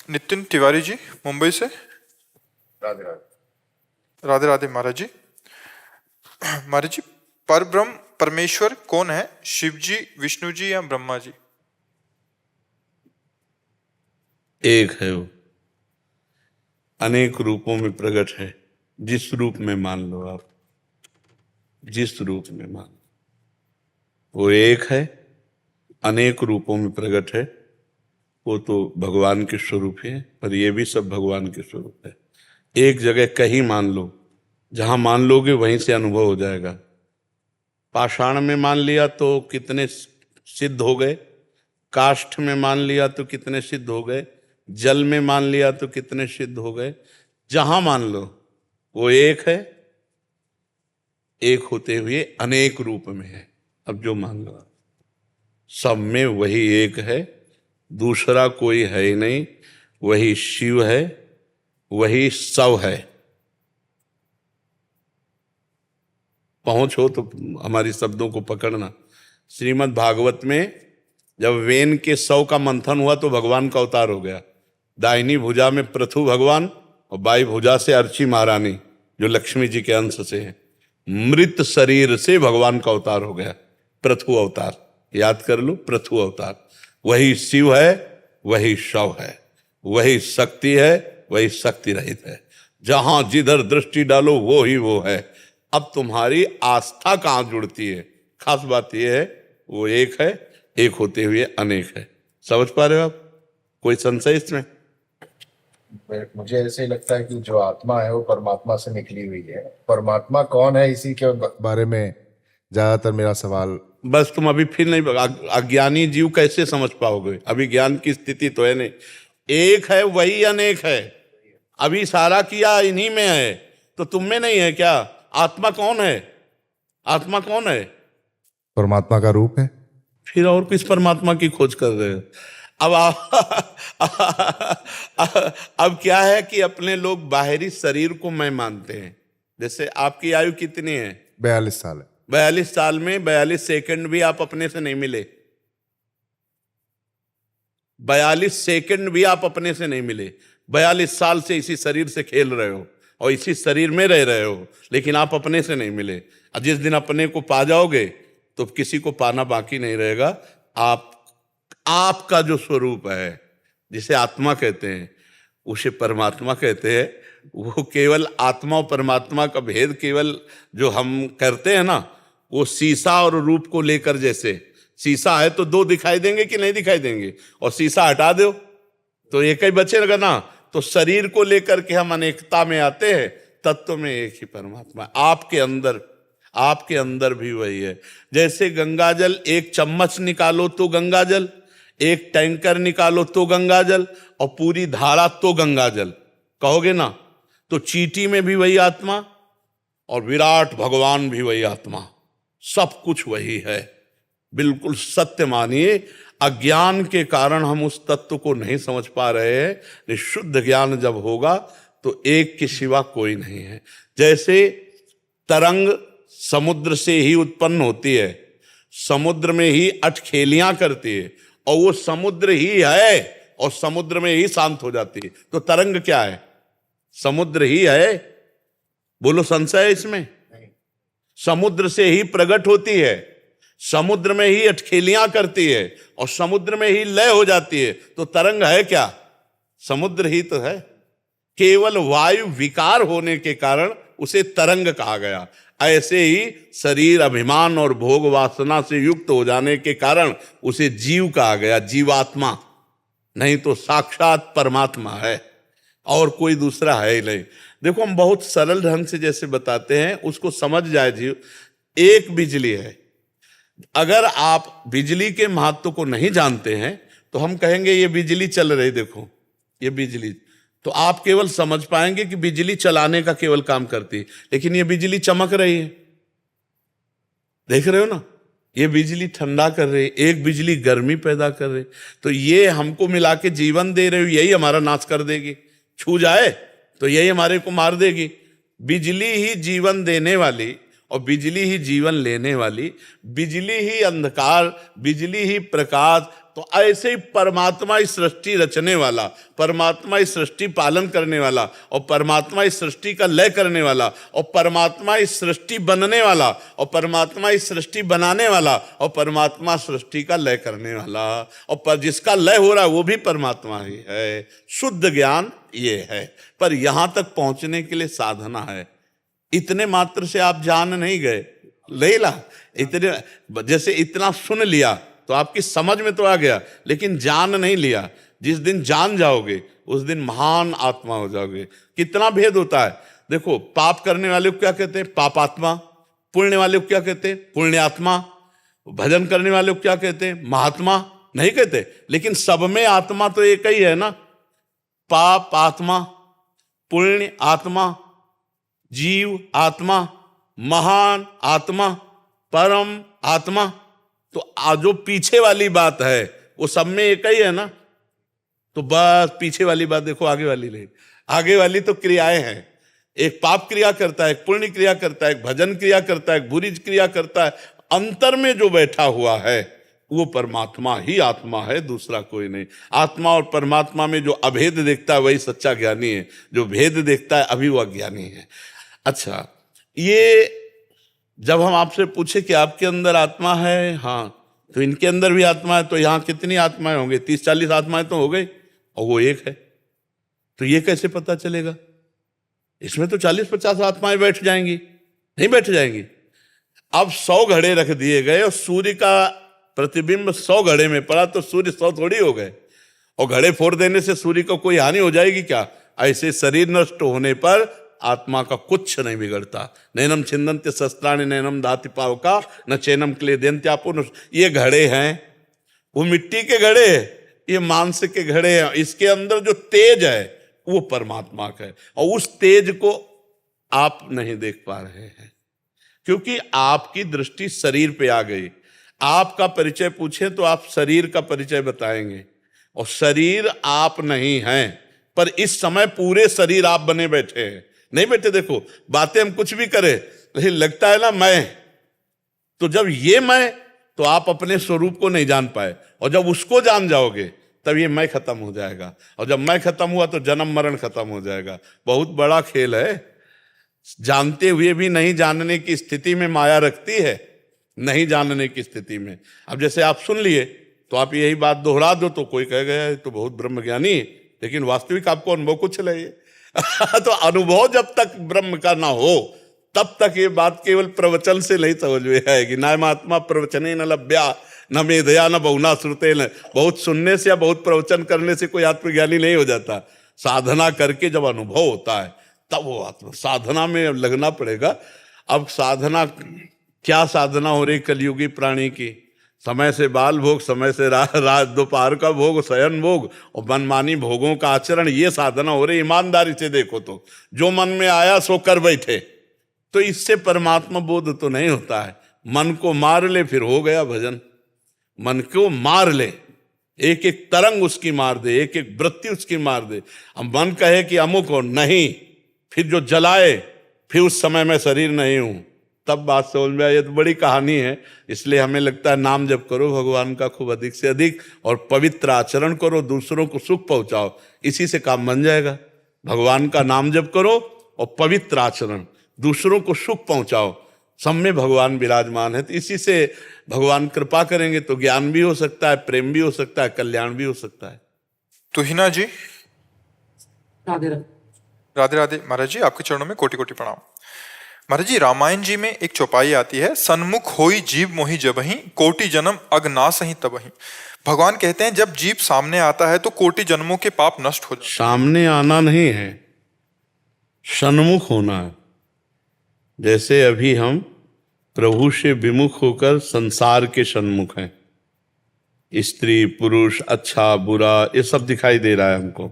नितिन तिवारी जी मुंबई से। राधे राधे। राधे राधे महाराज जी। महाराज जी, पर ब्रह्म परमेश्वर कौन है? शिव जी, विष्णु जी या ब्रह्मा जी? एक है वो, अनेक रूपों में प्रकट है। जिस रूप में मान लो आप, जिस रूप में मान लो, वो एक है, अनेक रूपों में प्रकट है। वो तो भगवान के स्वरूप है, पर ये भी सब भगवान के स्वरूप है। एक जगह कहीं मान लो, जहां मान लोगे वहीं से अनुभव हो जाएगा। पाषाण में मान लिया तो कितने सिद्ध हो गए, काष्ठ में मान लिया तो कितने सिद्ध हो गए, जल में मान लिया तो कितने सिद्ध हो गए। जहां मान लो वो एक है, एक होते हुए अनेक रूप में है। अब जो मान लो सब में वही एक है, दूसरा कोई है ही नहीं। वही शिव है, वही सब है। पहुंच हो तो हमारी शब्दों को पकड़ना। श्रीमद् भागवत में जब वेन के 100 का मंथन हुआ तो भगवान का अवतार हो गया। दाहिनी भुजा में पृथु भगवान और बाई भुजा से अर्ची महारानी, जो लक्ष्मी जी के अंश से है। मृत शरीर से भगवान का अवतार हो गया, पृथु अवतार। याद कर लो, पृथु अवतार। वही शिव है, वही शव है, वही शक्ति है, वही शक्ति रहित है। जहां जिधर दृष्टि डालो वो ही वो है। अब तुम्हारी आस्था कहां जुड़ती है? खास बात यह है, वो एक है, एक होते हुए अनेक है। समझ पा रहे हो आप? कोई संशय इसमें? मुझे ऐसे ही लगता है कि जो आत्मा है वो परमात्मा से निकली हुई है। परमात्मा कौन है, इसी के बारे में ज्यादातर मेरा सवाल। बस तुम अभी फिर नहीं, अज्ञानी जीव कैसे समझ पाओगे? अभी ज्ञान की स्थिति तो है नहीं। एक है वही अनेक है। अभी सारा किया इन्हीं में है, तो तुम में नहीं है क्या? आत्मा कौन है? आत्मा कौन है? परमात्मा का रूप है। फिर और किस परमात्मा की खोज कर रहे हो? अब अब क्या है कि अपने लोग बाहरी शरीर को मैं मानते हैं। जैसे आपकी आयु कितनी है? 42 साल है। 42 साल में 42 सेकंड भी आप अपने से नहीं मिले। 42 सेकंड भी आप अपने से नहीं मिले। 42 साल से इसी शरीर से खेल रहे हो और इसी शरीर में रह रहे हो, लेकिन आप अपने से नहीं मिले। और जिस दिन अपने को पा जाओगे तो किसी को पाना बाकी नहीं रहेगा। आपका जो स्वरूप है, जिसे आत्मा कहते हैं, उसे परमात्मा कहते हैं। वो केवल आत्मा और परमात्मा का भेद केवल जो हम करते हैं ना, वो शीशा और रूप को लेकर, जैसे शीशा है तो दो दिखाई देंगे कि नहीं दिखाई देंगे, और शीशा हटा दो तो एक ही बचेगा ना। तो शरीर को लेकर के हम अनेकता में आते हैं, तत्व में एक ही परमात्मा। आपके अंदर भी वही है। जैसे गंगाजल, एक चम्मच निकालो तो गंगाजल, एक टैंकर निकालो तो गंगाजल, और पूरी धारा तो गंगाजल कहोगे ना। तो चींटी में भी वही आत्मा और विराट भगवान भी वही आत्मा, सब कुछ वही है। बिल्कुल सत्य मानिए। अज्ञान के कारण हम उस तत्व को नहीं समझ पा रहे हैं। शुद्ध ज्ञान जब होगा तो एक के सिवा कोई नहीं है। जैसे तरंग समुद्र से ही उत्पन्न होती है, समुद्र में ही अठखेलियां करती है, और वो समुद्र ही है और समुद्र में ही शांत हो जाती है। तो तरंग क्या है? समुद्र ही है। बोलो, संशय है इसमें? समुद्र से ही प्रकट होती है, समुद्र में ही अठखेलियां करती है, और समुद्र में ही लय हो जाती है। तो तरंग है क्या? समुद्र ही तो है। केवल वायु विकार होने के कारण उसे तरंग कहा गया। ऐसे ही शरीर अभिमान और भोग वासना से युक्त हो जाने के कारण उसे जीव कहा गया, जीवात्मा। नहीं तो साक्षात परमात्मा है, और कोई दूसरा है ही नहीं। देखो, हम बहुत सरल ढंग से जैसे बताते हैं, उसको समझ जाए जीव। एक बिजली है। अगर आप बिजली के महत्व को नहीं जानते हैं तो हम कहेंगे ये बिजली चल रही, देखो ये बिजली, तो आप केवल समझ पाएंगे कि बिजली चलाने का केवल काम करती है, लेकिन ये बिजली चमक रही है। देख रहे हो ना, ये बिजली ठंडा कर रही है, एक बिजली गर्मी पैदा कर रही। तो ये हमको मिला के जीवन दे रही हो, यही हमारा नाश कर देगी। छू जाए तो यही हमारे को मार देगी। बिजली ही जीवन देने वाली और बिजली ही जीवन लेने वाली, बिजली ही अंधकार, बिजली ही प्रकाश। तो ऐसे ही परमात्मा इस सृष्टि रचने वाला, परमात्मा इस सृष्टि पालन करने वाला, और परमात्मा इस सृष्टि का लय करने वाला, और परमात्मा इस सृष्टि बनने वाला, और परमात्मा इस सृष्टि बनाने वाला, और परमात्मा सृष्टि का लय करने वाला, और पर जिसका लय हो रहा है वो भी परमात्मा ही है। शुद्ध ज्ञान ये है। पर यहां तक पहुंचने के लिए साधना है। इतने मात्र से आप जान नहीं गए, लेला इतने जैसे इतना सुन लिया तो आपकी समझ में तो आ गया, लेकिन जान नहीं लिया। जिस दिन जान जाओगे उस दिन महान आत्मा हो जाओगे। कितना भेद होता है देखो। पाप करने वाले को क्या कहते हैं? पापात्मा। पुण्य वाले को क्या कहते हैं? पुण्यात्मा। भजन करने वाले को क्या कहते हैं? महात्मा। नहीं कहते, लेकिन सब में आत्मा तो एक ही है ना। पाप आत्मा, पुण्य आत्मा, जीव आत्मा, महान आत्मा, परम आत्मा। तो जो पीछे वाली बात है वो सब में एक ही है ना। तो बस पीछे वाली बात देखो, आगे वाली नहीं। आगे वाली तो क्रियाएं हैं। एक पाप क्रिया करता है, एक पुण्य क्रिया करता है, एक भजन क्रिया करता है, एक बुरी क्रिया करता है। अंतर में जो बैठा हुआ है वो परमात्मा ही आत्मा है, दूसरा कोई नहीं। आत्मा और परमात्मा में जो अभेद देखता है वही सच्चा ज्ञानी है। जो भेद देखता है अभी वो अज्ञानी है। अच्छा, ये जब हम आपसे पूछे कि आपके अंदर आत्मा है, हाँ, तो इनके अंदर भी आत्मा है, तो यहाँ कितनी आत्माएं होंगे? 30-40 आत्माएं तो हो गई, और वो एक है। तो ये कैसे पता चलेगा? इसमें तो 40-50 आत्माएं बैठ जाएंगी, नहीं बैठ जाएंगी। अब 100 घड़े रख दिए गए और सूर्य का प्रतिबिंब 100 घड़े में पड़ा, तो सूर्य 100 थोड़ी हो गए। और घड़े फोड़ देने से सूर्य को कोई हानि हो जाएगी क्या? ऐसे शरीर नष्ट होने पर आत्मा का कुछ नहीं बिगड़ता। नैनम छिंदन्ते शस्त्राणि नैनम दाति पावका न चैनम क्लेदन्त्यापो। ये घड़े हैं, वो मिट्टी के घड़े, ये मांस के घड़े हैं। इसके अंदर जो तेज है वो परमात्मा का है, और उस तेज को आप नहीं देख पा रहे हैं क्योंकि आपकी दृष्टि शरीर पे आ गई। आपका परिचय पूछे तो आप शरीर का परिचय बताएंगे, और शरीर आप नहीं हैं। पर इस समय पूरे शरीर आप बने बैठे हैं। नहीं बैठे, देखो बातें हम कुछ भी करें लेकिन लगता है ना मैं। तो जब ये मैं, तो आप अपने स्वरूप को नहीं जान पाए, और जब उसको जान जाओगे तब ये मैं खत्म हो जाएगा, और जब मैं खत्म हुआ तो जन्म मरण खत्म हो जाएगा। बहुत बड़ा खेल है। जानते हुए भी नहीं जानने की स्थिति में माया रखती है, नहीं जानने की स्थिति में। अब जैसे आप सुन लिए तो आप यही बात दोहरा दो तो कोई कह गया तो बहुत ब्रह्मज्ञानी, लेकिन वास्तविक आपको अनुभव कुछ नहीं तो अनुभव जब तक ब्रह्म का ना हो तब तक ये बात केवल प्रवचन से नहीं समझ में आएगी। नायमात्मा प्रवचने न लभ्या न मेधया न बहुना श्रुते न। बहुत सुनने से या बहुत प्रवचन करने से कोई आत्मज्ञानी नहीं हो जाता। साधना करके जब अनुभव होता है तब वो आत्मा। साधना में लगना पड़ेगा। अब साधना क्या साधना हो रही कलयुगी प्राणी की? समय से बाल भोग, समय से रात दोपहर का भोग, शयन भोग और मनमानी भोगों का आचरण, ये साधना हो रही। ईमानदारी से देखो तो जो मन में आया सो कर बैठे, तो इससे परमात्मा बोध तो नहीं होता है। मन को मार ले फिर हो गया भजन। मन को मार ले, एक एक तरंग उसकी मार दे, एक एक वृत्ति उसकी मार दे। अब मन कहे कि अमुक हो, नहीं, फिर जो जलाए, फिर उस समय मैं शरीर नहीं हूं, तब बात समझ में आई। ये तो बड़ी कहानी है। इसलिए हमें लगता है नाम जप करो भगवान का खूब अधिक से अधिक, और पवित्र आचरण करो, दूसरों को सुख पहुंचाओ, इसी से काम बन जाएगा। भगवान का नाम जप करो और पवित्र आचरण, दूसरों को सुख पहुंचाओ, सब में भगवान विराजमान है। तो इसी से भगवान कृपा करेंगे तो ज्ञान भी हो सकता है, प्रेम भी हो सकता है, कल्याण भी हो सकता है। तुहिना जी, राधे राधे। राधे राधे। महाराज जी, आपके चरणों में कोटि कोटि प्रणाम। महाराज जी, रामायण जी में एक चौपाई आती है, सन्मुख होई जीव मोहि जबहि, कोटि जन्म अगनासहि तबहि। भगवान कहते हैं जब जीव सामने आता है तो कोटि जन्मों के पाप नष्ट हो जाते। सामने आना नहीं है, सन्मुख होना है। जैसे अभी हम प्रभु से विमुख होकर संसार के सन्मुख हैं। स्त्री पुरुष, अच्छा बुरा, ये सब दिखाई दे रहा है हमको।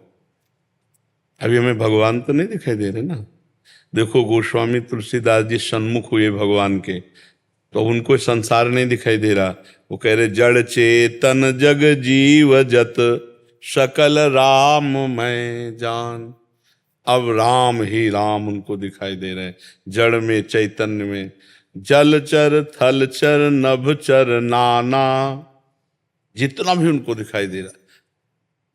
अभी हमें भगवान तो नहीं दिखाई दे रहे ना। देखो गोस्वामी तुलसीदास जी सन्मुख हुए भगवान के, तो उनको संसार नहीं दिखाई दे रहा। वो कह रहे जड़ चेतन जग जीव जत सकल राम मैं जान। अब राम ही राम उनको दिखाई दे रहे हैं, जड़ में, चैतन्य में। जलचर थलचर नभचर नाना, जितना भी उनको दिखाई दे रहा है,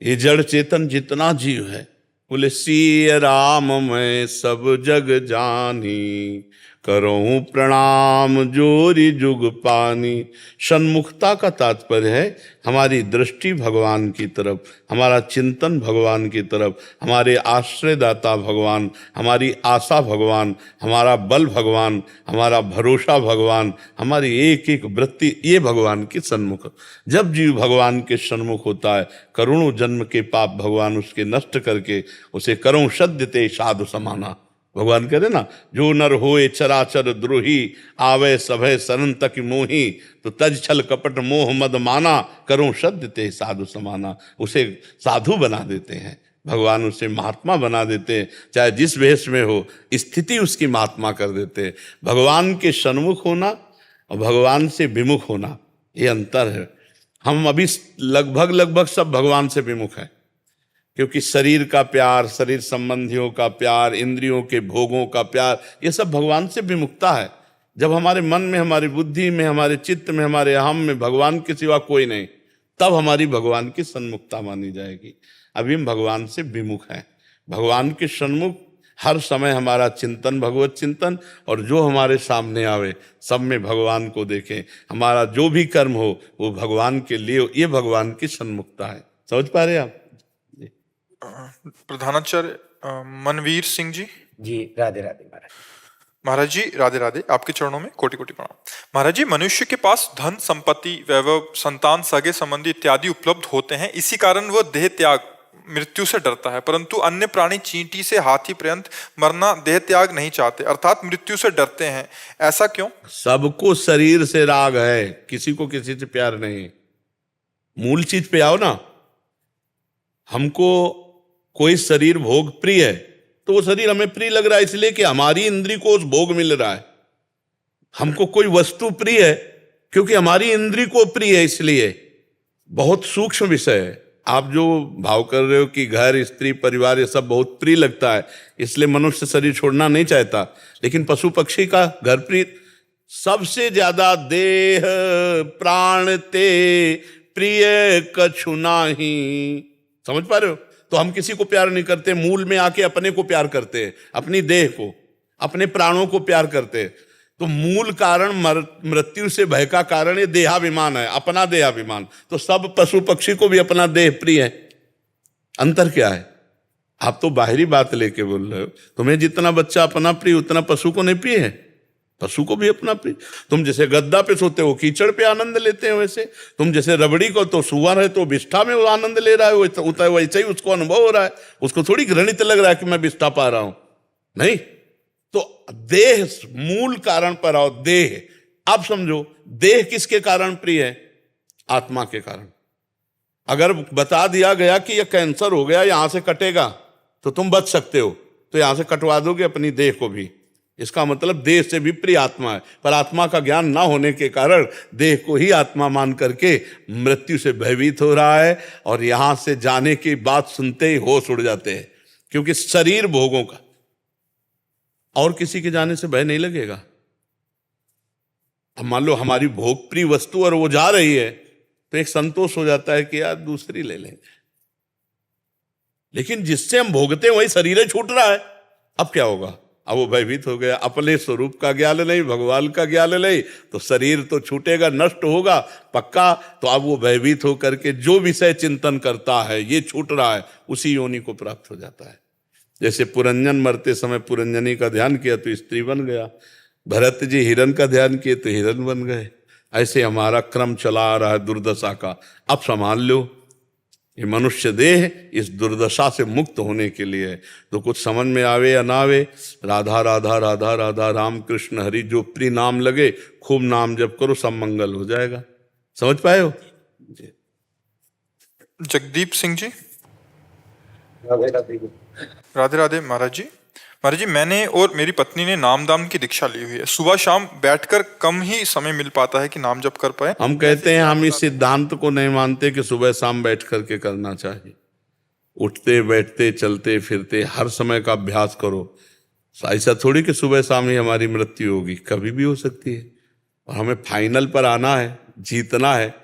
ये जड़ चेतन जितना जीव है, बोले सिय राम मैं सब जग जानी, करूं प्रणाम जोरी जुग पानी। सन्मुखता का तात्पर्य है हमारी दृष्टि भगवान की तरफ, हमारा चिंतन भगवान की तरफ, हमारे आश्रयदाता भगवान, हमारी आशा भगवान, हमारा बल भगवान, हमारा भरोसा भगवान, हमारी एक एक वृत्ति ये भगवान की सन्मुख। जब जीव भगवान के सन्मुख होता है, करोड़ों जन्म के पाप भगवान उसके नष्ट करके उसे करूं सद्य ते साधु समाना। भगवान कह रहे ना, जो नर होए चराचर द्रोही, आवे सभय सरन तक मोही, तो तज छल कपट मोह मद माना, करूं सद्य ते साधु समाना। उसे साधु बना देते हैं भगवान, उसे महात्मा बना देते हैं, चाहे जिस वेश में हो, स्थिति उसकी महात्मा कर देते हैं। भगवान के सन्मुख होना और भगवान से विमुख होना, ये अंतर है। हम अभी लगभग सब भगवान से विमुख हैं, क्योंकि शरीर का प्यार, शरीर संबंधियों का प्यार, इंद्रियों के भोगों का प्यार, ये सब भगवान से विमुखता है। जब हमारे मन में, हमारी बुद्धि में, हमारे चित्त में, हमारे अहम में भगवान के सिवा कोई नहीं, तब हमारी भगवान की सन्मुखता मानी जाएगी। अभी हम भगवान से विमुख हैं। भगवान के सन्मुख हर समय हमारा चिंतन भगवत चिंतन, और जो हमारे सामने आवे सब में भगवान को देखें। हमारा जो भी कर्म हो वो भगवान के लिए, ये भगवान की सन्मुखता है। समझ पा रहे आप? प्रधानाचार्य मनवीर सिंह जी। जी राधे राधे महाराज। महाराज जी राधे राधे, आपके चरणों में कोटि कोटि प्रणाम। महाराज जी, मनुष्य के पास धन संपत्ति, वैभव, संतान, सगे संबंधी इत्यादि उपलब्ध होते हैं, इसी कारण वह देह त्याग, मृत्यु से डरता है, परंतु अन्य प्राणी चींटी से हाथी पर्यंत मरना, देह त्याग नहीं चाहते, अर्थात मृत्यु से डरते हैं। ऐसा क्यों? सबको शरीर से राग है, किसी को किसी से प्यार नहीं। मूल चीज पे आओ ना। हमको कोई शरीर भोग प्रिय है, तो वो शरीर हमें प्रिय लग रहा है इसलिए कि हमारी इंद्री को उस भोग मिल रहा है। हमको कोई वस्तु प्रिय है क्योंकि हमारी इंद्री को प्रिय है, इसलिए। बहुत सूक्ष्म विषय है। आप जो भाव कर रहे हो कि घर, स्त्री, परिवार ये सब बहुत प्रिय लगता है, इसलिए मनुष्य शरीर छोड़ना नहीं चाहता, लेकिन पशु पक्षी का घर प्रिय। सबसे ज्यादा देह प्राण ते प्रिय कछु नाही। समझ पा रहे हो? तो हम किसी को प्यार नहीं करते, मूल में आके अपने को प्यार करते हैं, अपनी देह को, अपने प्राणों को प्यार करते हैं। तो मूल कारण मृत्यु से भय का कारण ये देहाभिमान है, अपना देहाभिमान। तो सब पशु पक्षी को भी अपना देह प्रिय है। अंतर क्या है? आप तो बाहरी बात लेके बोल रहे हो। तुम्हें जितना बच्चा अपना प्रिय, उतना पशु को नहीं प्रिय है। पशु को भी अपना प्रिय। तुम जैसे गद्दा पे सोते हो, कीचड़ पे आनंद लेते हो, वैसे तुम जैसे रबड़ी को, तो सुअर है तो विष्ठा में वो आनंद ले रहा है, वैसे ही उसको अनुभव हो रहा है। उसको थोड़ी घृणित लग रहा है कि मैं विष्ठा पा रहा हूं, नहीं। तो देह, मूल कारण पर आओ। देह, अब समझो, देह किसके कारण प्रिय है? आत्मा के कारण। अगर बता दिया गया कि यह कैंसर हो गया, यहां से कटेगा, तो तुम बच सकते हो, तो यहां से कटवा दोगे अपनी देह को भी। इसका मतलब देह से भी प्रिय आत्मा है, पर आत्मा का ज्ञान ना होने के कारण देह को ही आत्मा मान करके मृत्यु से भयभीत हो रहा है। और यहां से जाने की बात सुनते ही होश उड़ जाते हैं, क्योंकि शरीर भोगों का, और किसी के जाने से भय नहीं लगेगा। अब मान लो हमारी भोग प्रिय वस्तु और वो जा रही है, तो एक संतोष हो जाता है कि यार दूसरी ले लेंगे। लेकिन जिससे हम भोगते हैं वही शरीर छूट रहा है, अब क्या होगा? अब वो भयभीत हो गया। अपने स्वरूप का ज्ञान नहीं, भगवान का ज्ञान नहीं, तो शरीर तो छूटेगा, नष्ट होगा पक्का। तो अब वो भयभीत होकर के जो विषय चिंतन करता है, ये छूट रहा है, उसी योनि को प्राप्त हो जाता है। जैसे पुरंजन मरते समय पुरंजनी का ध्यान किया तो स्त्री बन गया, भरत जी हिरण का ध्यान किए तो हिरण बन गए। ऐसे हमारा क्रम चला आ रहा है दुर्दशा का। अब संभाल लो, ये मनुष्य देह इस दुर्दशा से मुक्त होने के लिए है। तो कुछ समझ में आवे या ना आवे, राधा राधा राधा राधा राम कृष्ण हरि, जो प्रिय नाम लगे, खूब नाम जप करो, सब मंगल हो जाएगा। समझ पाए हो? जगदीप सिंह जी। राधे राधे। राधे राधे महाराज जी। महाराज जी, मैंने और मेरी पत्नी ने नाम दाम की दीक्षा ली हुई है। सुबह शाम बैठकर कम ही समय मिल पाता है कि नाम जप कर पाए। हम कहते हैं, हम इस सिद्धांत को नहीं मानते कि सुबह शाम बैठ करके करना चाहिए। उठते बैठते चलते फिरते हर समय का अभ्यास करो। ऐसा थोड़ी कि सुबह शाम ही हमारी मृत्यु होगी, कभी भी हो सकती है। और हमें फाइनल पर आना है, जीतना है।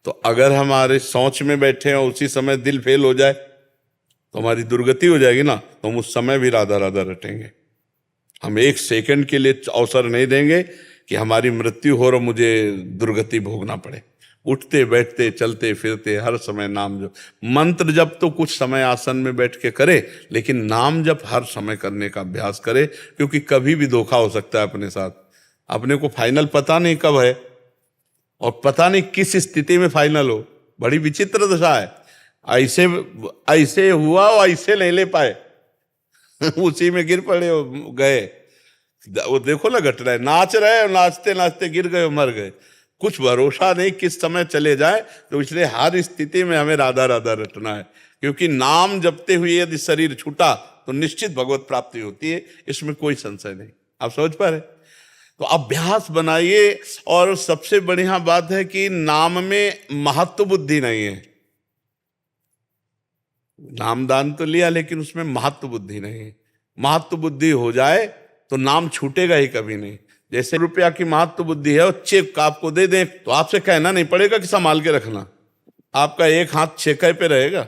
तो अगर हमारे सोच में बैठे हैं उसी समय दिल फेल हो जाए तो हमारी दुर्गति हो जाएगी ना। तो हम उस समय भी राधा राधा रटेंगे। हम एक सेकंड के लिए अवसर नहीं देंगे कि हमारी मृत्यु हो और मुझे दुर्गति भोगना पड़े। उठते बैठते चलते फिरते हर समय नाम जप। मंत्र जप तो कुछ समय आसन में बैठ के करे, लेकिन नाम जप हर समय करने का अभ्यास करे, क्योंकि कभी भी धोखा हो सकता है अपने साथ। अपने को फाइनल पता नहीं कब है और पता नहीं किस स्थिति में फाइनल हो। बड़ी विचित्र दशा है। ऐसे ऐसे हुआ और ऐसे नहीं ले पाए उसी में गिर पड़े और गए। वो देखो ना घट रहा है, नाच रहे और नाचते नाचते गिर गए और मर गए। कुछ भरोसा नहीं किस समय चले जाए। तो इसलिए हर स्थिति में हमें राधा राधा रटना है, क्योंकि नाम जपते हुए यदि शरीर छूटा तो निश्चित भगवत प्राप्ति होती है, इसमें कोई संशय नहीं। आप समझ पा रहे? तो अभ्यास बनाइए। और सबसे बढ़िया बात है कि नाम में महत्व बुद्धि नहीं है। नामदान तो लिया लेकिन उसमें महत्व बुद्धि नहीं है। महत्व बुद्धि हो जाए तो नाम छूटेगा ही कभी नहीं। जैसे रुपया की महत्व बुद्धि है और चेक आपको दे दें तो आपसे कहना नहीं पड़ेगा कि संभाल के रखना। आपका एक हाथ छेके पे रहेगा,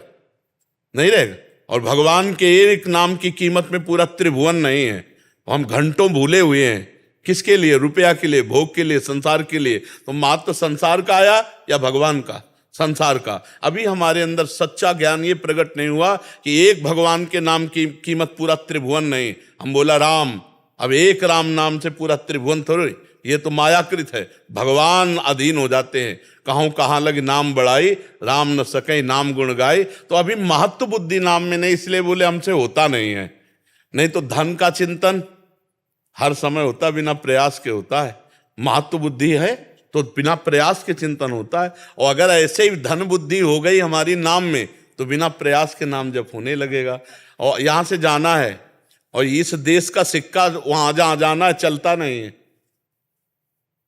नहीं रहेगा। और भगवान के एक नाम की कीमत में पूरा त्रिभुवन नहीं है। हम घंटों भूले हुए हैं। किसके लिए? रुपया के लिए, भोग के लिए, संसार के लिए। तो महत्व संसार का आया या भगवान का? संसार का। अभी हमारे अंदर सच्चा ज्ञान ये प्रकट नहीं हुआ कि एक भगवान के नाम की कीमत पूरा त्रिभुवन नहीं। हम बोला राम, अब एक राम नाम से पूरा त्रिभुवन थोड़ी, ये तो मायाकृत है। भगवान अधीन हो जाते हैं। कहूं कहाँ लग नाम बढ़ाई, राम न सके नाम गुण गाई। तो अभी महत्व बुद्धि नाम में नहीं, इसलिए बोले हमसे होता नहीं है। नहीं तो धन का चिंतन हर समय होता, बिना प्रयास के होता है। महत्व बुद्धि है तो बिना प्रयास के चिंतन होता है। और अगर ऐसे ही धन बुद्धि हो गई हमारी नाम में तो बिना प्रयास के नाम जप होने लगेगा। और यहाँ से जाना है और इस देश का सिक्का वहां जहां जाना है चलता नहीं है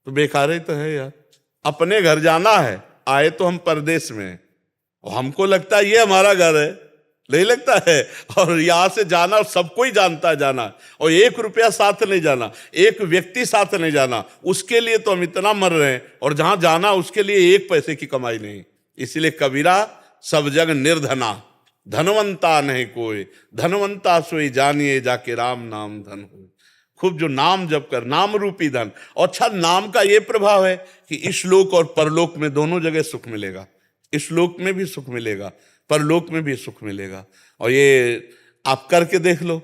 तो बेकार ही तो है यार। अपने घर जाना है, आए तो हम परदेश में और हमको लगता है ये हमारा घर है, नहीं लगता है। और यहां से जाना सबको ही जानता है जाना, और 1 रुपया साथ नहीं जाना, एक व्यक्ति साथ नहीं जाना, उसके लिए तो हम इतना मर रहे हैं। और जहां जाना उसके लिए 1 पैसे की कमाई नहीं। इसलिए कबीरा सब जग निर्धना, धनवंता नहीं कोई, धनवंता सोई जानिए जाके राम नाम धन हो। खूब जो नाम जप कर, नाम रूपी धन। और अच्छा, नाम का ये प्रभाव है कि इस लोक और परलोक में दोनों जगह सुख मिलेगा। इस लोक में भी सुख मिलेगा, परलोक में भी सुख मिलेगा। और ये आप करके देख लो,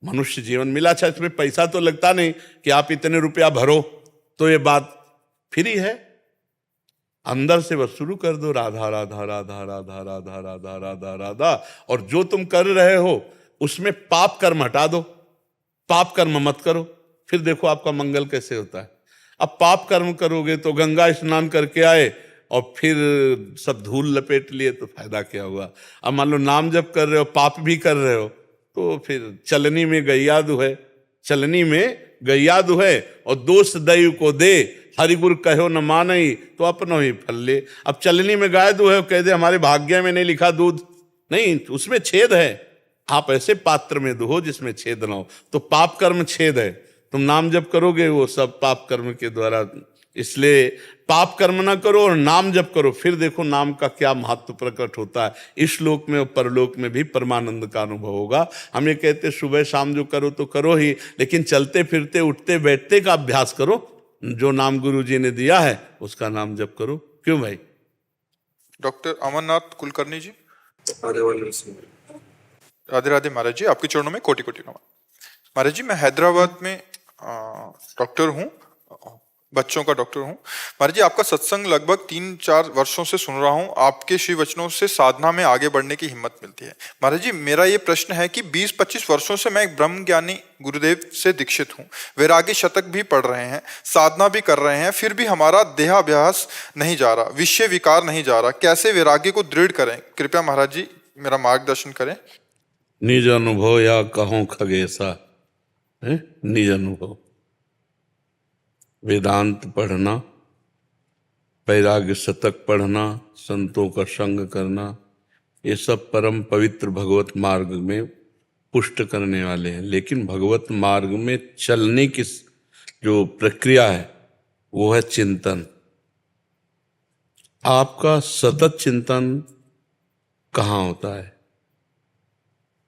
मनुष्य जीवन मिला। अच्छा, इसमें पैसा तो लगता नहीं कि आप इतने रुपया भरो, तो ये बात फ्री है। अंदर से बस शुरू कर दो, राधा राधा राधा राधा राधा राधा राधा राधा। और जो तुम कर रहे हो उसमें पाप कर्म हटा दो, पाप कर्म मत करो, फिर देखो आपका मंगल कैसे होता है। अब पाप कर्म करोगे तो गंगा स्नान करके आए और फिर सब धूल लपेट लिए तो फायदा क्या हुआ। अब मान लो नाम जप कर रहे हो, पाप भी कर रहे हो, तो फिर चलनी में गैया दुहे, चलनी में गैया दुहे। और दोष दैव को दे, हरि गुरु कहो न मानई, तो अपनो ही फल ले। अब चलनी में गाय दुहे, कह दे हमारे भाग्य में नहीं लिखा दूध, नहीं, उसमें छेद है। आप ऐसे पात्र में दुहो जिसमें छेद ना हो, तो पाप कर्म छेद है। तुम नाम जप करोगे वो सब पाप कर्म के द्वारा। इसलिए पाप कर्म ना करो और नाम जप करो, फिर देखो नाम का क्या महत्व प्रकट होता है। इस लोक में और परलोक में भी परमानंद का अनुभव होगा। हम ये कहते सुबह शाम जो करो तो करो ही, लेकिन चलते फिरते उठते बैठते का अभ्यास करो। जो नाम गुरु जी ने दिया है उसका नाम जप करो। क्यों भाई? डॉक्टर अमरनाथ कुलकर्णी जी, राधे राधे महाराज जी, आपके चरणों में कोटि कोटि नमन। महाराज जी, मैं हैदराबाद में डॉक्टर हूँ, बच्चों का डॉक्टर हूँ। महाराज जी, आपका सत्संग लगभग 3-4 वर्षों से सुन रहा हूँ। आपके श्री वचनों से साधना में आगे बढ़ने की हिम्मत मिलती है। महाराज जी, मेरा ये प्रश्न है कि 20-25 वर्षों से मैं एक ब्रह्म ज्ञानी गुरुदेव से दीक्षित हूँ, वैराग्य शतक भी पढ़ रहे हैं, साधना भी कर रहे हैं, फिर भी हमारा देहाभ्यास नहीं जा रहा, विषय विकार नहीं जा रहा। कैसे वैराग्य को दृढ़ करें? कृपया महाराज जी मेरा मार्गदर्शन करें। निज अनुभव या कहो खगेसा है, निज अनुभव। वेदांत पढ़ना, वैराग्य शतक पढ़ना, संतों का संग करना, ये सब परम पवित्र भगवत मार्ग में पुष्ट करने वाले हैं। लेकिन भगवत मार्ग में चलने की जो प्रक्रिया है वो है चिंतन। आपका सतत चिंतन कहाँ होता है?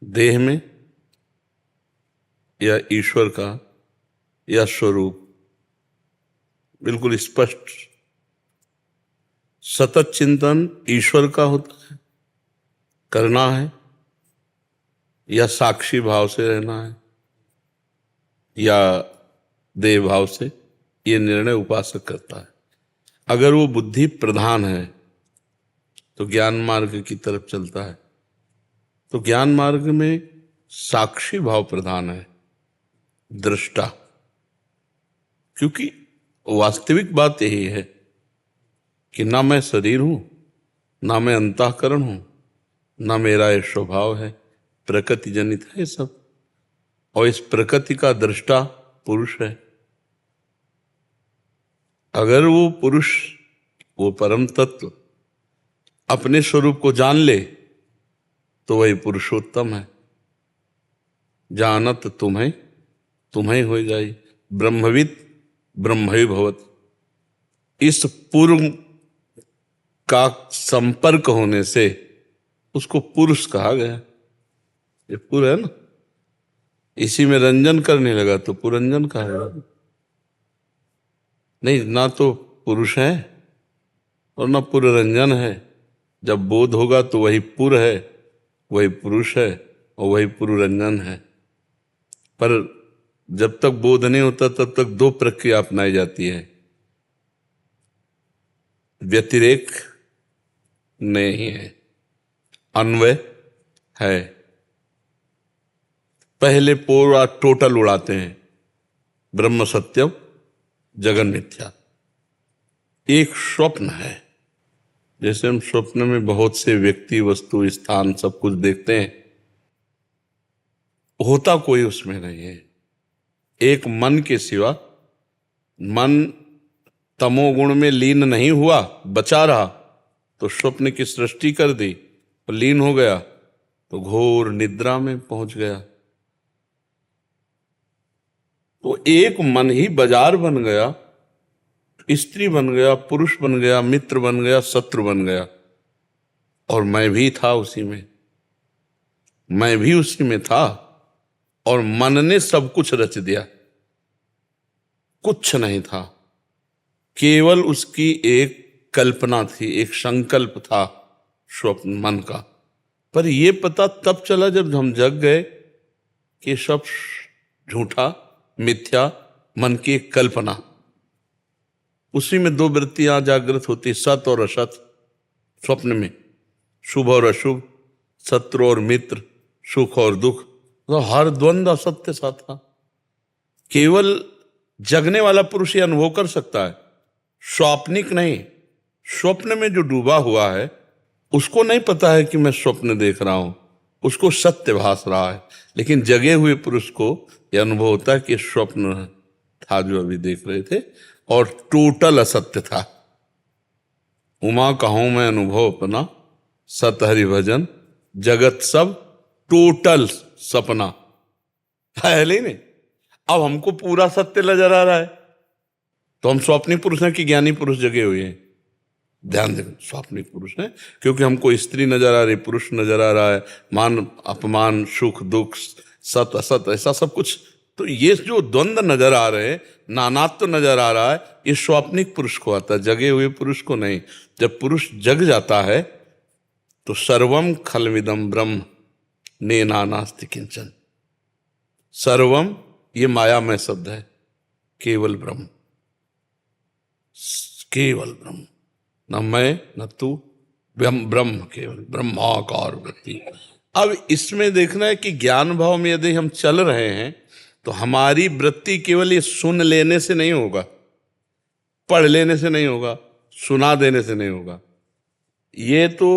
देह में या ईश्वर का या स्वरूप? बिल्कुल स्पष्ट। सतत चिंतन ईश्वर का होता है, करना है, या साक्षी भाव से रहना है, या देह भाव से, ये निर्णय उपासक करता है। अगर वो बुद्धि प्रधान है तो ज्ञान मार्ग की तरफ चलता है। तो ज्ञान मार्ग में साक्षी भाव प्रधान है, दृष्टा। क्योंकि वास्तविक बात यही है कि ना मैं शरीर हूं, ना मैं अंतःकरण हूं, ना मेरा ये स्वभाव है, प्रकृति जनित है सब। और इस प्रकृति का दृष्टा पुरुष है। अगर वो पुरुष, वो परम तत्व अपने स्वरूप को जान ले तो वही पुरुषोत्तम है। जानत तुम्हें तुम्हें हो जाई, ब्रह्मविद ब्रह्मवि भवत। इस पूर्व का संपर्क होने से उसको पुरुष कहा गया। ये पुर है ना, इसी में रंजन करने लगा तो पुरंजन कहा गया। नहीं, ना तो पुरुष है और ना पुररंजन है। जब बोध होगा तो वही पुर है, वही पुरुष है और वही पुररंजन है। पर जब तक बोध नहीं होता तब तक दो प्रक्रिया अपनाई जाती है, व्यतिरेक नहीं है, अन्वय है। पहले पूरा टोटल उड़ाते हैं, ब्रह्म सत्यम जगन मिथ्या। एक स्वप्न है, जैसे हम स्वप्न में बहुत से व्यक्ति, वस्तु, स्थान, सब कुछ देखते हैं, होता कोई उसमें नहीं है। एक मन के सिवा, मन तमोगुण में लीन नहीं हुआ, बचा रहा, तो स्वप्न की सृष्टि कर दी और लीन हो गया तो घोर निद्रा में पहुंच गया। तो एक मन ही बाजार बन गया, स्त्री बन गया, पुरुष बन गया, मित्र बन गया, शत्रु बन गया। और मैं भी था उसी में, मैं भी उसी में था। और मन ने सब कुछ रच दिया, कुछ नहीं था, केवल उसकी एक कल्पना थी, एक संकल्प था स्वप्न मन का। पर यह पता तब चला जब हम जग गए कि सब झूठा, मिथ्या, मन की एक कल्पना। उसी में दो वृत्तियां जागृत होती, सत और असत। स्वप्न में शुभ और अशुभ, शत्रु और मित्र, सुख और दुख, तो हर द्वंद्व असत्य सा था। केवल जगने वाला पुरुष ये अनुभव कर सकता है, स्वप्निक नहीं। स्वप्न में जो डूबा हुआ है उसको नहीं पता है कि मैं स्वप्न देख रहा हूं, उसको सत्य भास रहा है। लेकिन जगे हुए पुरुष को यह अनुभव होता है कि स्वप्न था जो अभी देख रहे थे और टोटल असत्य था। उमा कहूं मैं अनुभव अपना, सत हरि भजन, जगत सब टोटल सपना। पहले नहीं, अब हमको पूरा सत्य नजर आ रहा है तो हम स्वप्निक पुरुष हैं कि ज्ञानी पुरुष जगे हुए हैं? ध्यान दें, स्वप्निक पुरुष हैं, क्योंकि हमको स्त्री नजर आ रही, पुरुष नजर आ रहा है, मान अपमान, सुख दुख, सत असत, ऐसा सब कुछ। तो ये जो द्वंद्व नजर आ रहे हैं, नानात्व नजर आ रहा है, ये स्वप्निक पुरुष को आता है, जगे हुए पुरुष को नहीं। जब पुरुष जग जाता है तो सर्वम खलविदम ब्रह्म ने नानास्ति किंचन। सर्वम ये मायामय शब्द है, केवल ब्रह्म, केवल ब्रह्म, न मैं न तू, ब्रह्म केवल, ब्रह्माकार वृत्ति। अब इसमें देखना है कि ज्ञान भाव में यदि हम चल रहे हैं तो हमारी वृत्ति केवल ये सुन लेने से नहीं होगा, पढ़ लेने से नहीं होगा, सुना देने से नहीं होगा। ये तो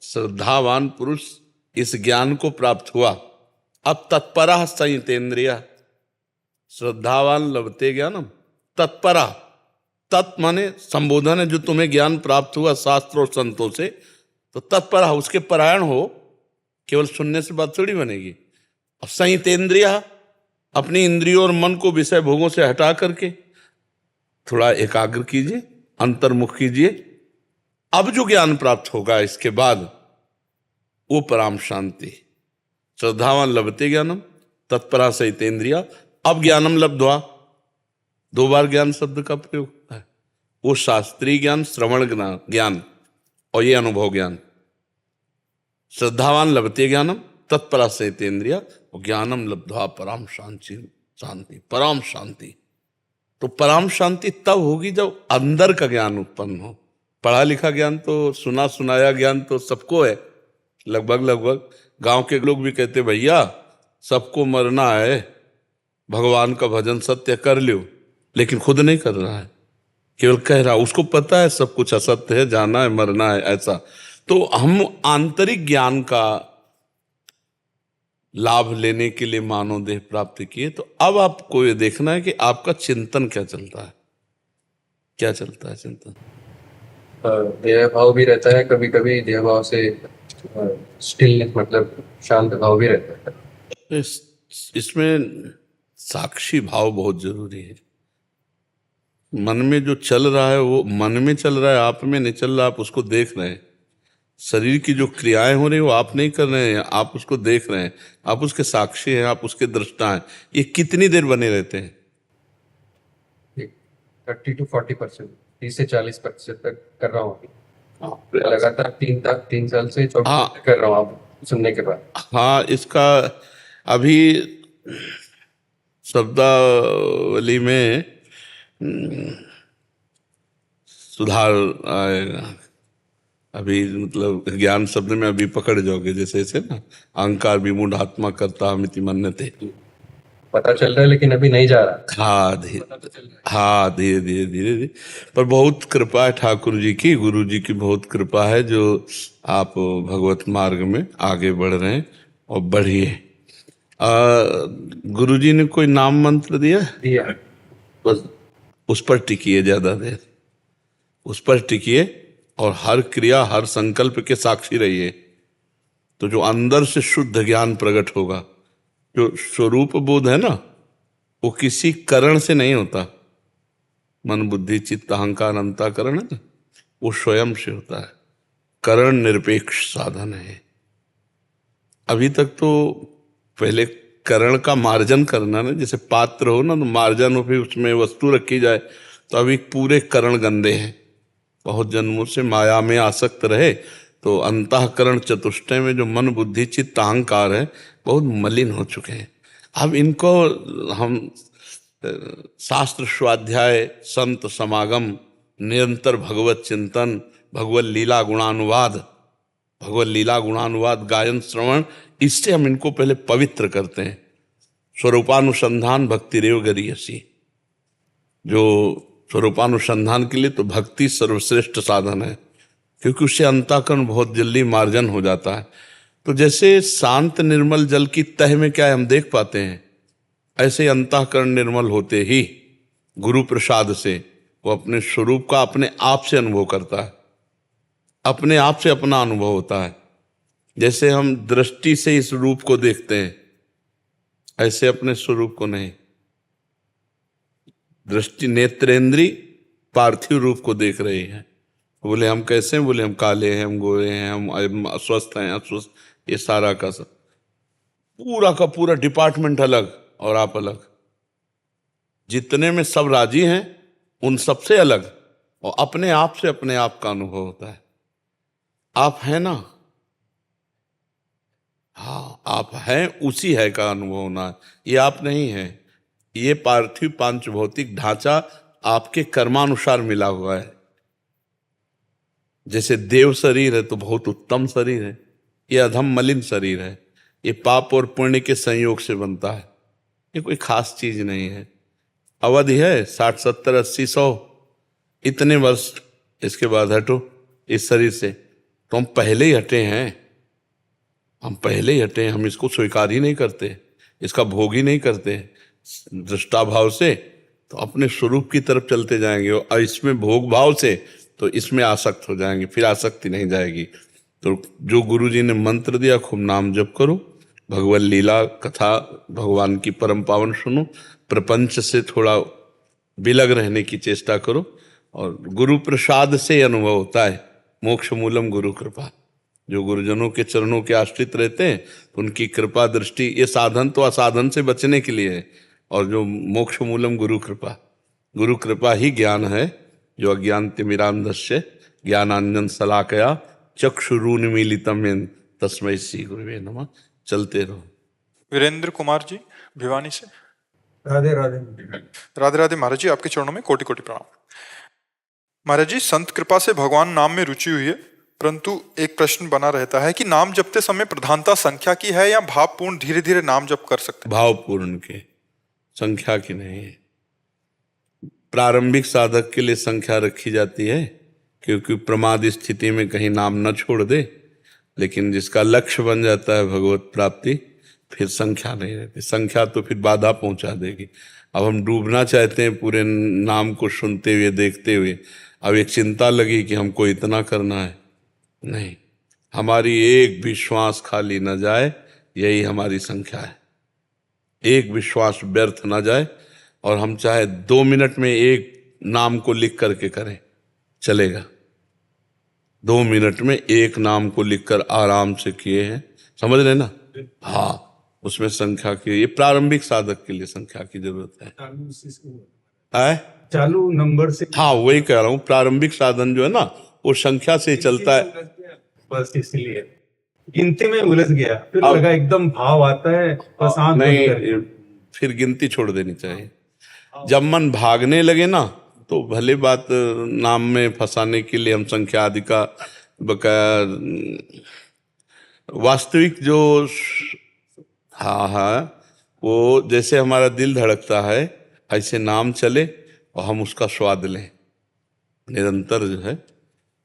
श्रद्धावान पुरुष इस ज्ञान को प्राप्त हुआ। अब तत्परा संयतेन्द्रिया, श्रद्धावान लभते ज्ञानम तत्परा। तत् माने संबोधन है, जो तुम्हें ज्ञान प्राप्त हुआ शास्त्र और संतों से, तो तत्परा उसके परायण हो। केवल सुनने से बात थोड़ी बनेगी। संयतेंद्रिय, अपनी इंद्रियों और मन को विषय भोगों से हटा करके थोड़ा एकाग्र कीजिए, अंतर्मुख कीजिए। अब जो ज्ञान प्राप्त होगा इसके बाद वो पराम शांति। श्रद्धावान लभते ज्ञानम तत्परा संयतेंद्रिय। अब ज्ञानम लब्ध्वा, 2 बार ज्ञान शब्द का प्रयोग है। वो शास्त्रीय ज्ञान, श्रवण ज्ञान और ये अनुभव ज्ञान। श्रद्धावान लभते ज्ञानम तत्परा संयतेंद्रिय और ज्ञानम लब्ध्वा पराम शांति, पराम शांति। तो पराम शांति तब होगी जब अंदर का ज्ञान उत्पन्न हो। पढ़ा लिखा ज्ञान तो, सुना सुनाया ज्ञान तो सबको है, लगभग गांव के लोग भी कहते भैया सबको मरना है, भगवान का भजन सत्य कर लो, लेकिन खुद नहीं कर रहा है, केवल कह रहा। उसको पता है सब कुछ असत्य है, जाना है, मरना है, ऐसा। तो हम आंतरिक ज्ञान का लाभ लेने के लिए मानव देह प्राप्त किए। तो अब आपको ये देखना है कि आपका चिंतन क्या चलता है, क्या चलता है चिंतन। देह भाव भी रहता है, कभी कभी देह भाव से स्टिलनेस, मतलब शांत भाव भी रहता है। इसमें साक्षी भाव बहुत जरूरी है। मन में जो चल रहा है वो मन में चल रहा है, आप में नहीं चल रहा, आप उसको देख रहे हैं। शरीर की जो क्रियाएं हो रही है वो आप नहीं कर रहे हैं, आप उसको देख रहे हैं, आप उसके साक्षी हैं, आप उसके दृष्टा हैं। ये कितनी देर बने रहते हैं? 30 to 40%, 30 से 40% तक कर रहा हूँ लगातार। 3 साल से 24 कर रहा हूँ आप सुनने के बाद। हाँ, इसका अभी शब्दावली में सुधार आएगा। अभी मतलब ज्ञान शब्द में अभी पकड़ जाओगे, जैसे ऐसे ना अहंकार विमूढ़ आत्मा करता मिति मन्यते। पता चल रहा है लेकिन अभी नहीं जा रहा। हाँ, धीरे धीरे। पर बहुत कृपा है ठाकुर जी की, गुरु जी की बहुत कृपा है जो आप भगवत मार्ग में आगे बढ़ रहे हैं और बढ़िए। गुरु जी ने कोई नाम मंत्र दिया? बस उस पर टिकिए, ज्यादा देर उस पर टिकिए और हर क्रिया, हर संकल्प के साक्षी रहिए। तो जो अंदर से शुद्ध ज्ञान प्रकट होगा, जो स्वरूप बोध है ना, वो किसी करण से नहीं होता। मन बुद्धि चित्त अहंकार अंतःकरण है ना, वो स्वयं से होता है। करण निरपेक्ष साधन है। अभी तक तो पहले करण का मार्जन करना ना, जैसे पात्र हो ना तो मार्जन हो, फिर उसमें वस्तु रखी जाए। तो अभी पूरे करण गंदे हैं, बहुत जन्मों से माया में आसक्त रहे। तो अंतःकरण चतुष्टय में जो मन बुद्धि चित्त अहंकार है बहुत मलिन हो चुके हैं। अब इनको हम शास्त्र स्वाध्याय, संत समागम, निरंतर भगवत चिंतन, भगवत लीला गुणानुवाद, गायन श्रवण, इससे हम इनको पहले पवित्र करते हैं। स्वरूपानुसंधान भक्ति रेव गरीयसी। जो स्वरूपानुसंधान के लिए तो भक्ति सर्वश्रेष्ठ साधन है, क्योंकि उससे अंतःकरण बहुत जल्दी मार्जन हो जाता है। तो जैसे शांत निर्मल जल की तह में क्या है हम देख पाते हैं, ऐसे अंतःकरण निर्मल होते ही गुरु प्रसाद से वो अपने स्वरूप का अपने आप से अनुभव करता है, अपने आप से अपना अनुभव होता है। जैसे हम दृष्टि से इस रूप को देखते हैं, ऐसे अपने स्वरूप को नहीं। दृष्टि नेत्रेंद्री पार्थिव रूप को देख रही है। बोले हम कैसे हैं? बोले हम काले हैं, हम गोरे हैं, हम अस्वस्थ हैं, अस्वस्थ। ये सारा का सब पूरा का पूरा डिपार्टमेंट अलग और आप अलग। जितने में सब राजी हैं उन सबसे अलग, और अपने आप से अपने आप का अनुभव होता है। आप हैं ना, हाँ आप हैं, उसी है का अनुभव होना है। ये आप नहीं है। ये पार्थिव पांच भौतिक ढांचा आपके कर्मानुसार मिला हुआ है। जैसे देव शरीर है तो बहुत उत्तम शरीर है, ये अधम मलिन शरीर है। ये पाप और पुण्य के संयोग से बनता है, ये कोई खास चीज नहीं है। अवधि है 60 70 80 100 इतने वर्ष, इसके बाद हटो इस शरीर से। तो हम पहले ही हटे हैं, हम पहले ही हटे हैं। हम इसको स्वीकार ही नहीं करते, इसका भोग ही नहीं करते दृष्टा भाव से। तो अपने स्वरूप की तरफ चलते जाएंगे, और इसमें भोग भाव से तो इसमें आसक्त हो जाएंगे, फिर आसक्ति नहीं जाएगी। तो जो गुरु जी ने मंत्र दिया, खूब नाम जप करो, भगवत लीला कथा भगवान की परम पावन सुनो, प्रपंच से थोड़ा विलग रहने की चेष्टा करो, और गुरु प्रसाद से अनुभव होता है मोक्ष मूलम गुरु कृपा। जो गुरुजनों के चरणों के आश्रित रहते हैं उनकी कृपा दृष्टि, ये साधन तो असाधन से बचने के लिए है, और जो मोक्ष मूलम गुरु कृपा, गुरु कृपा ही ज्ञान है। जो अज्ञान तिमिरांधस्य ज्ञानांजन शलाकया चक्षुरुन्मीलितम येन तस्मै श्री गुरुवे नमः। चलते रहो। वीरेंद्र कुमार जी भिवानी से। राधे राधे। राधे राधे महाराज जी, आपके चरणों में कोटि कोटि प्रणाम। महाराज जी, संत कृपा से भगवान नाम में रुचि हुई है, परंतु एक प्रश्न बना रहता है कि नाम जपते समय प्रधानता संख्या की है या भावपूर्ण धीरे धीरे नाम जप कर सकते हैं? भावपूर्ण के, संख्या की नहीं है। प्रारंभिक साधक के लिए संख्या रखी जाती है क्योंकि प्रमाद स्थिति में कहीं नाम न छोड़ दे, लेकिन जिसका लक्ष्य बन जाता है भगवत प्राप्ति, फिर संख्या नहीं रहती। संख्या तो फिर बाधा पहुंचा देगी। अब हम डूबना चाहते हैं पूरे नाम को सुनते हुए देखते हुए, अब एक चिंता लगी कि हमको इतना करना है, नहीं, हमारी एक विश्वास खाली न जाए, यही हमारी संख्या है। एक विश्वास व्यर्थ न जाए, और हम चाहे 2 मिनट में एक नाम को लिख करके करें, चलेगा। 2 मिनट में एक नाम को लिखकर आराम से किए हैं, समझ रहे ना? हाँ, उसमें संख्या की, ये प्रारंभिक साधक के लिए संख्या की जरूरत है। चालू नंबर से, हाँ, वही कह रहा हूँ, प्रारंभिक साधन जो है ना वो संख्या से चलता है। बस इसलिए गिनती में उलझ गया, फिर लगा एकदम भाव आता है, बस आंख बंद नहीं, करके। फिर गिनती छोड़ देनी चाहिए। जब मन भागने लगे ना, तो भले बात नाम में फंसाने के लिए हम संख्या आदि का बकाया, वास्तविक जो, हाँ, वो जैसे हमारा दिल धड़कता है ऐसे नाम चले और हम उसका स्वाद लें निरंतर, जो है।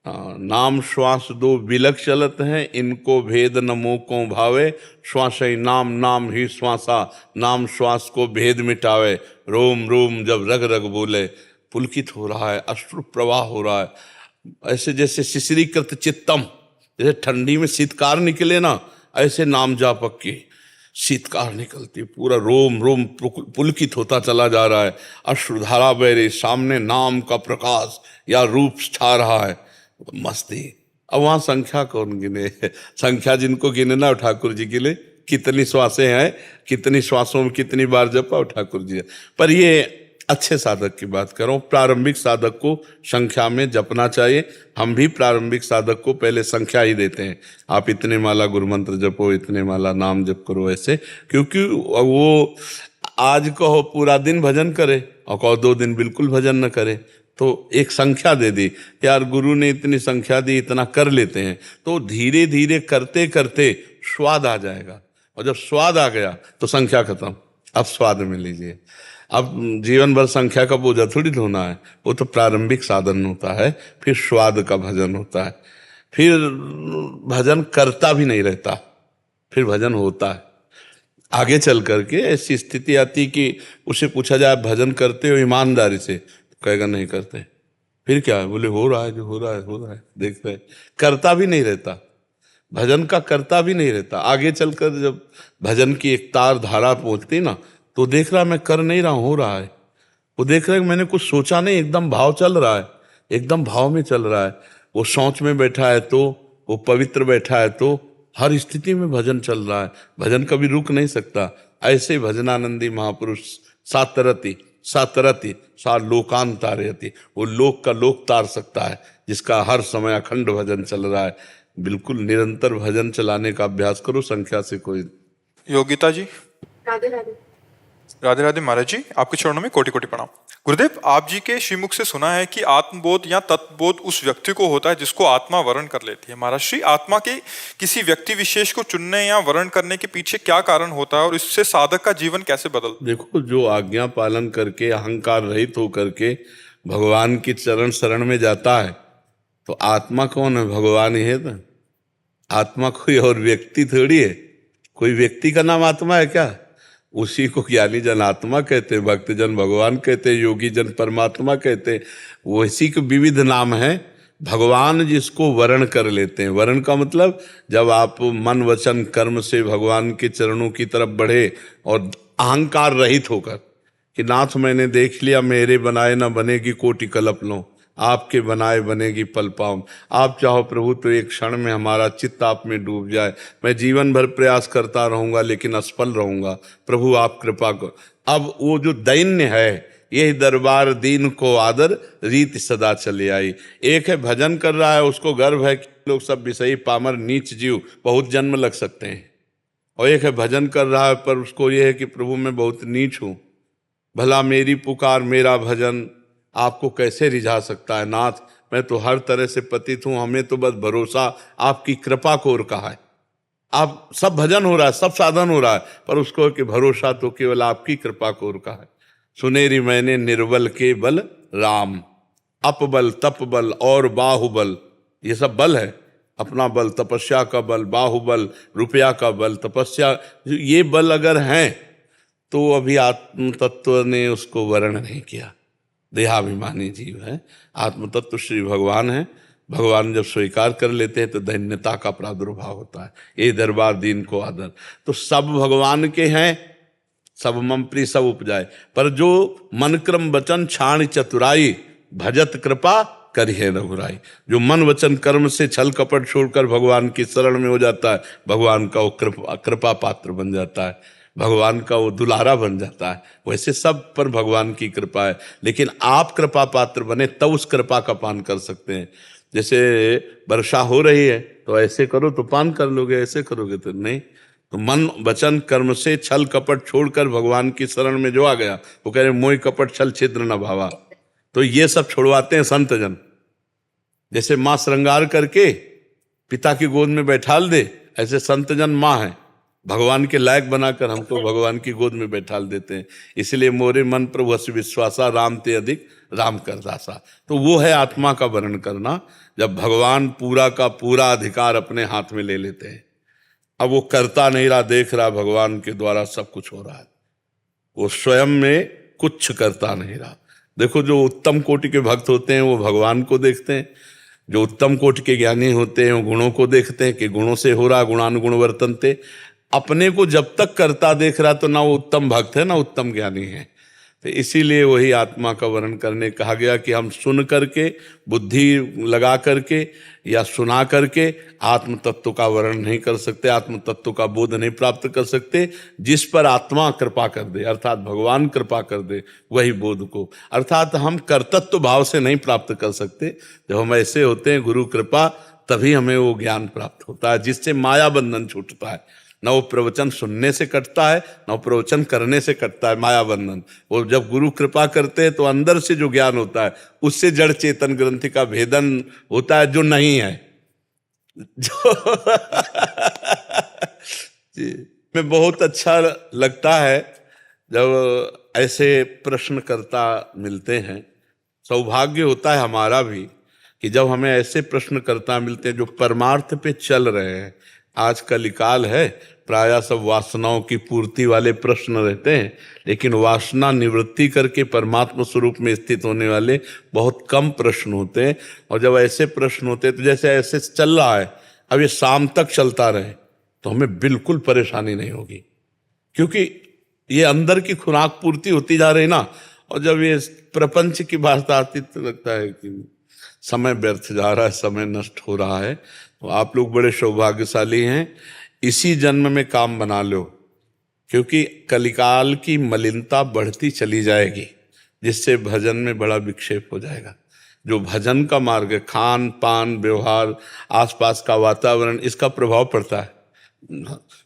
नाम श्वास दो बिलक चलत हैं, इनको भेद न मोको भावे, श्वास ही नाम नाम ही श्वासा, नाम श्वास को भेद मिटावे, रोम रोम जब रग रग बोले, पुलकित हो रहा है, अश्रु प्रवाह हो रहा है, ऐसे जैसे शिशिरीकृत चित्तम, जैसे ठंडी में शीतकार निकले ना, ऐसे नाम जापक की शीतकार निकलती, पूरा रोम रोम पुलकित होता चला जा रहा है, अश्रुधारा बह रही, सामने नाम का प्रकाश या रूप छा रहा है, मस्ती। अब वहां संख्या कौन गिने? संख्या जिनको गिने ना, ठाकुर जी गिने, कितनी श्वासें हैं, कितनी श्वासों में कितनी बार जपा, ठाकुर जी। पर ये अच्छे साधक की बात कर रहा हूँ, प्रारंभिक साधक को संख्या में जपना चाहिए। हम भी प्रारंभिक साधक को पहले संख्या ही देते हैं, आप इतने माला गुरु मंत्र जपो, इतने माला नाम जप करो, ऐसे। क्योंकि वो आज कहो पूरा दिन भजन करे और कहो 2 दिन बिल्कुल भजन न करे, तो एक संख्या दे दी, यार गुरु ने इतनी संख्या दी, इतना कर लेते हैं, तो धीरे धीरे करते करते स्वाद आ जाएगा, और जब स्वाद आ गया तो संख्या खत्म, अब स्वाद में लीजिए। अब जीवन भर संख्या का बोझा थोड़ी ढोना है, वो तो प्रारंभिक साधन होता है, फिर स्वाद का भजन होता है, फिर भजन करता भी नहीं रहता, फिर भजन होता है। आगे चल करके ऐसी स्थिति आती कि उसे पूछा जाए भजन करते हो ईमानदारी से, कहेगा नहीं करते। फिर क्या है? बोले हो रहा है, जो हो रहा है हो रहा है, देखते हैं। करता भी नहीं रहता, भजन का करता भी नहीं रहता। आगे चलकर जब भजन की एक तार धारा पहुंचती ना, तो देख रहा मैं कर नहीं रहा, हो रहा है। वो देख रहा है मैंने कुछ सोचा नहीं, एकदम भाव चल रहा है, एकदम भाव में चल रहा है। वो शौच में बैठा है तो, वो पवित्र बैठा है तो, हर स्थिति में भजन चल रहा है, भजन कभी रुक नहीं सकता। ऐसे भजनानंदी महापुरुष सातरति सातरति सा लोकांतारयति, वो लोक का लोक तार सकता है, जिसका हर समय अखंड भजन चल रहा है। बिल्कुल निरंतर भजन चलाने का अभ्यास करो, संख्या से कोई। योगिता जी। राधे राधे। राधे राधे महाराज जी, आपके चरणों में कोटि कोटि प्रणाम। गुरुदेव, आप जी के श्रीमुख से सुना है कि आत्मबोध या तत्वबोध उस व्यक्ति को होता है जिसको आत्मा वर्ण कर लेती है। महाराज श्री, आत्मा के किसी व्यक्ति विशेष को चुनने या वर्ण करने के पीछे क्या कारण होता है और इससे साधक का जीवन कैसे बदल? देखो, जो आज्ञा पालन करके अहंकार रहित होकर के भगवान की चरण शरण में जाता है, तो आत्मा कौन है? भगवान ही है ना। आत्मा कोई और व्यक्ति थोड़ी है। कोई व्यक्ति का नाम आत्मा है क्या? उसी को ज्ञानी जन आत्मा कहते हैं, भक्त जन भगवान कहते हैं, योगी जन परमात्मा कहते हैं। वैसी के विविध नाम हैं, भगवान जिसको वरण कर लेते हैं, वरण का मतलब जब आप मन वचन कर्म से भगवान के चरणों की तरफ बढ़े और अहंकार रहित होकर कि नाथ मैंने देख लिया, मेरे बनाए ना बनेगी कोटि कल्प लो, आपके बनाए बनेगी पल पाऊं। आप चाहो प्रभु तो एक क्षण में हमारा चित्त आप में डूब जाए, मैं जीवन भर प्रयास करता रहूंगा लेकिन असफल रहूंगा, प्रभु आप कृपा करो। अब वो जो दैन्य है, यही दरबार दीन को आदर रीति सदा चले आई। एक है भजन कर रहा है, उसको गर्व है कि लोग सब विषयी पामर नीच जीव बहुत जन्म लग सकते हैं, और एक है भजन कर रहा है पर उसको ये है कि प्रभु मैं बहुत नीच हूं, भला मेरी पुकार मेरा भजन आपको कैसे रिझा सकता है नाथ, मैं तो हर तरह से पतित हूं, हमें तो बस भरोसा आपकी कृपा को और कहा है। आप सब भजन हो रहा है, सब साधन हो रहा है, पर उसको कि भरोसा तो केवल आपकी कृपा को और कहा है। सुनेरी मैंने निर्बल के बल राम, अपबल तपबल और बाहुबल, ये सब बल है, अपना बल तपस्या का बल, बाहुबल रुपया का बल, तपस्या, ये बल अगर हैं तो अभी आत्म तत्व ने उसको वर्ण नहीं किया, देहाभिमानी जीव है। आत्म तत्व श्री भगवान है, भगवान जब स्वीकार कर लेते हैं तो धन्यता का प्रादुर्भाव होता है। ये दरबार दीन को आदर, तो सब भगवान के हैं, सब मम प्रिय सब उपजाए, पर जो मन क्रम वचन छाण चतुराई, भजत कृपा करिए रघुराई। जो मन वचन कर्म से छल कपट छोड़कर भगवान की शरण में हो जाता है, भगवान का वो कृपा पात्र बन जाता है, भगवान का वो दुलारा बन जाता है। वैसे सब पर भगवान की कृपा है, लेकिन आप कृपा पात्र बने तब उस कृपा का पान कर सकते हैं। जैसे वर्षा हो रही है तो ऐसे करो तो पान कर लोगे, ऐसे करोगे तो नहीं। तो मन वचन कर्म से छल कपट छोड़कर भगवान की शरण में जो आ गया, वो कह रहे मोहि कपट छल छिद्र न भावा, तो ये सब छुड़वाते हैं संत जन। जैसे माँ श्रृंगार करके पिता की गोद में बैठाल दे, ऐसे संत जन माँ है, भगवान के लायक बनाकर हमको भगवान की गोद में बैठाल देते हैं। इसलिए मोरे मन प्रभु हस विश्वासा, राम ते अधिक राम कर दासा। तो वो है आत्मा का वर्णन करना, जब भगवान पूरा का पूरा अधिकार अपने हाथ में ले लेते हैं। अब वो करता नहीं रहा, देख रहा भगवान के द्वारा सब कुछ हो रहा है, वो स्वयं में कुछ करता नहीं रहा। देखो जो उत्तम कोटि के भक्त होते हैं वो भगवान को देखते हैं, जो उत्तम कोटि के ज्ञानी होते हैं वो गुणों को देखते हैं कि गुणों से हो रहा, गुणानुगुण वर्तनते। अपने को जब तक करता देख रहा तो ना वो उत्तम भक्त है ना उत्तम ज्ञानी है। तो इसीलिए वही आत्मा का वर्णन करने कहा गया कि हम सुन करके, बुद्धि लगा करके या सुना करके आत्म तत्व का वर्णन नहीं कर सकते, आत्म तत्व का बोध नहीं प्राप्त कर सकते। जिस पर आत्मा कृपा कर दे, अर्थात भगवान कृपा कर दे, वही बोध को, अर्थात हम कर्तृत्व भाव से नहीं प्राप्त कर सकते। जब हम ऐसे होते हैं गुरु कृपा, तभी हमें वो ज्ञान प्राप्त होता है जिससे माया बंधन छूटता है। न वो प्रवचन सुनने से कटता है, न वो प्रवचन करने से कटता है माया बंधन। वो जब गुरु कृपा करते हैं तो अंदर से जो ज्ञान होता है उससे जड़ चेतन ग्रंथि का भेदन होता है, जो नहीं है जो जी में बहुत अच्छा लगता है जब ऐसे प्रश्नकर्ता मिलते हैं। सौभाग्य होता है हमारा भी कि जब हमें ऐसे प्रश्नकर्ता मिलते हैं जो परमार्थ पे चल रहे हैं। आज कलिकाल है, प्रायः सब वासनाओं की पूर्ति वाले प्रश्न रहते हैं, लेकिन वासना निवृत्ति करके परमात्मा स्वरूप में स्थित होने वाले बहुत कम प्रश्न होते हैं। और जब ऐसे प्रश्न होते हैं तो जैसे ऐसे चल रहा है, अब ये शाम तक चलता रहे तो हमें बिल्कुल परेशानी नहीं होगी, क्योंकि ये अंदर की खुराक पूर्ति होती जा रही ना। और जब ये प्रपंच की बात आती तो लगता है कि समय व्यर्थ जा रहा है, समय नष्ट हो रहा है। तो आप लोग बड़े सौभाग्यशाली हैं, इसी जन्म में काम बना लो, क्योंकि कलिकाल की मलिनता बढ़ती चली जाएगी, जिससे भजन में बड़ा विक्षेप हो जाएगा। जो भजन का मार्ग है, खान पान व्यवहार, आसपास का वातावरण, इसका प्रभाव पड़ता है।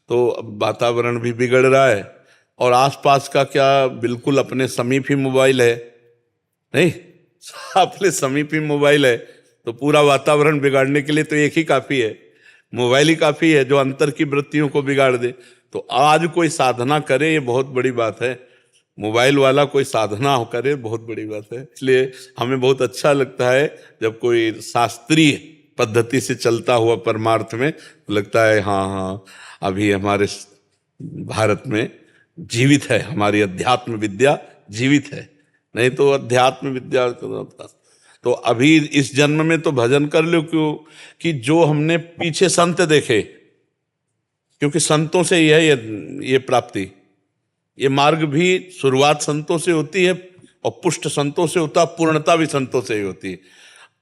तो वातावरण भी बिगड़ रहा है, और आसपास का क्या, बिल्कुल अपने समीप ही मोबाइल है, नहीं अपने समीप ही मोबाइल है, तो पूरा वातावरण बिगाड़ने के लिए तो एक ही काफी है, मोबाइल ही काफी है जो अंतर की वृत्तियों को बिगाड़ दे। तो आज कोई साधना करे ये बहुत बड़ी बात है, मोबाइल वाला कोई साधना करे बहुत बड़ी बात है। इसलिए हमें बहुत अच्छा लगता है जब कोई शास्त्रीय पद्धति से चलता हुआ परमार्थ में लगता है हाँ अभी हमारे भारत में जीवित है, हमारी अध्यात्म विद्या जीवित है। नहीं तो अध्यात्म विद्या तो अभी इस जन्म में तो भजन कर लो, क्यों कि जो हमने पीछे संत देखे, क्योंकि संतों से ही है ये प्राप्ति। ये मार्ग भी शुरुआत संतों से होती है और पुष्ट संतों से होता है, पूर्णता भी संतों से ही होती है।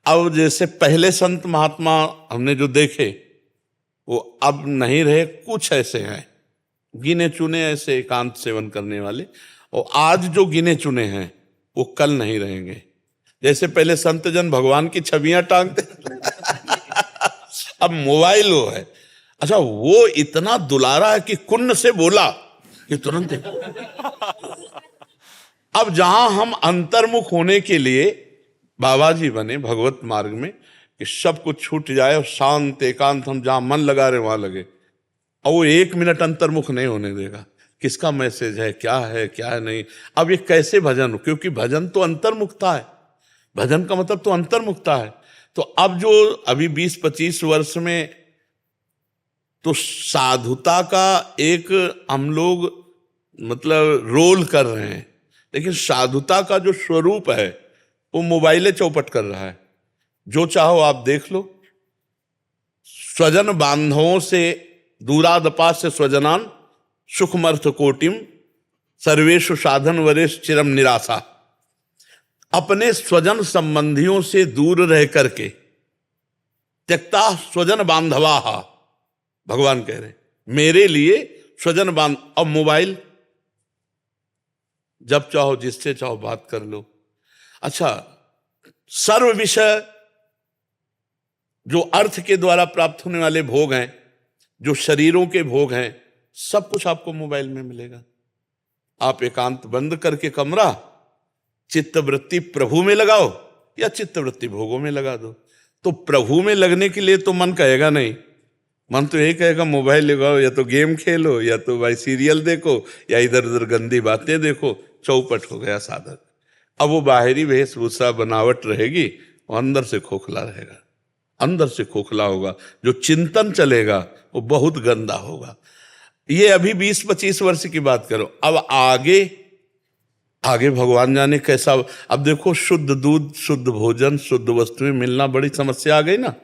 अब जैसे पहले संत महात्मा हमने जो देखे वो अब नहीं रहे, कुछ ऐसे हैं गिने चुने ऐसे एकांत सेवन करने वाले, और आज जो गिने चुने हैं वो कल नहीं रहेंगे। जैसे पहले संत जन भगवान की छवियां टांगते अब मोबाइल वो है। अच्छा, वो इतना दुलारा है कि कुन्न से बोला कि तुरंत अब जहां हम अंतर्मुख होने के लिए बाबा जी बने भगवत मार्ग में कि सब कुछ छूट जाए और शांत एकांत, हम जहां मन लगा रहे वहां लगे, और वो 1 मिनट अंतर्मुख नहीं होने देगा। किसका मैसेज है, क्या है, क्या है नहीं। अब ये कैसे भजन हो, क्योंकि भजन तो अंतर्मुखता है, भजन का मतलब तो अंतर्मुखता है। तो अब जो अभी 20-25 वर्ष में तो साधुता का एक हम लोग मतलब रोल कर रहे हैं, लेकिन साधुता का जो स्वरूप है वो मोबाइले चौपट कर रहा है। जो चाहो आप देख लो। स्वजन बांधवों से दूरादपास्य स्वजनान सुखमर्थ कोटिम सर्वेषु साधन वरेश चिरम निराशा। अपने स्वजन संबंधियों से दूर रह करके त्यक्ता स्वजन बांधवा, भगवान कह रहे मेरे लिए स्वजन बांध। अब मोबाइल जब चाहो जिससे चाहो बात कर लो। अच्छा, सर्व विषय जो अर्थ के द्वारा प्राप्त होने वाले भोग हैं, जो शरीरों के भोग हैं, सब कुछ आपको मोबाइल में मिलेगा। आप एकांत बंद करके कमरा, चित्तवृत्ति प्रभु में लगाओ या चित्तवृत्ति भोगों में लगा दो। तो प्रभु में लगने के लिए तो मन कहेगा नहीं, मन तो यही कहेगा मोबाइल लगाओ, या तो गेम खेलो, या तो भाई सीरियल देखो, या इधर उधर गंदी बातें देखो। चौपट हो गया साधक। अब वो बाहरी वेशभूषा बनावट रहेगी, और अंदर से खोखला रहेगा, अंदर से खोखला होगा। जो चिंतन चलेगा वो बहुत गंदा होगा। ये अभी 20-25 वर्ष की बात करो। अब आगे आगे भगवान जाने कैसा। अब देखो, शुद्ध दूध, शुद्ध भोजन, शुद्ध वस्तुएं मिलना बड़ी समस्या आ गई ना।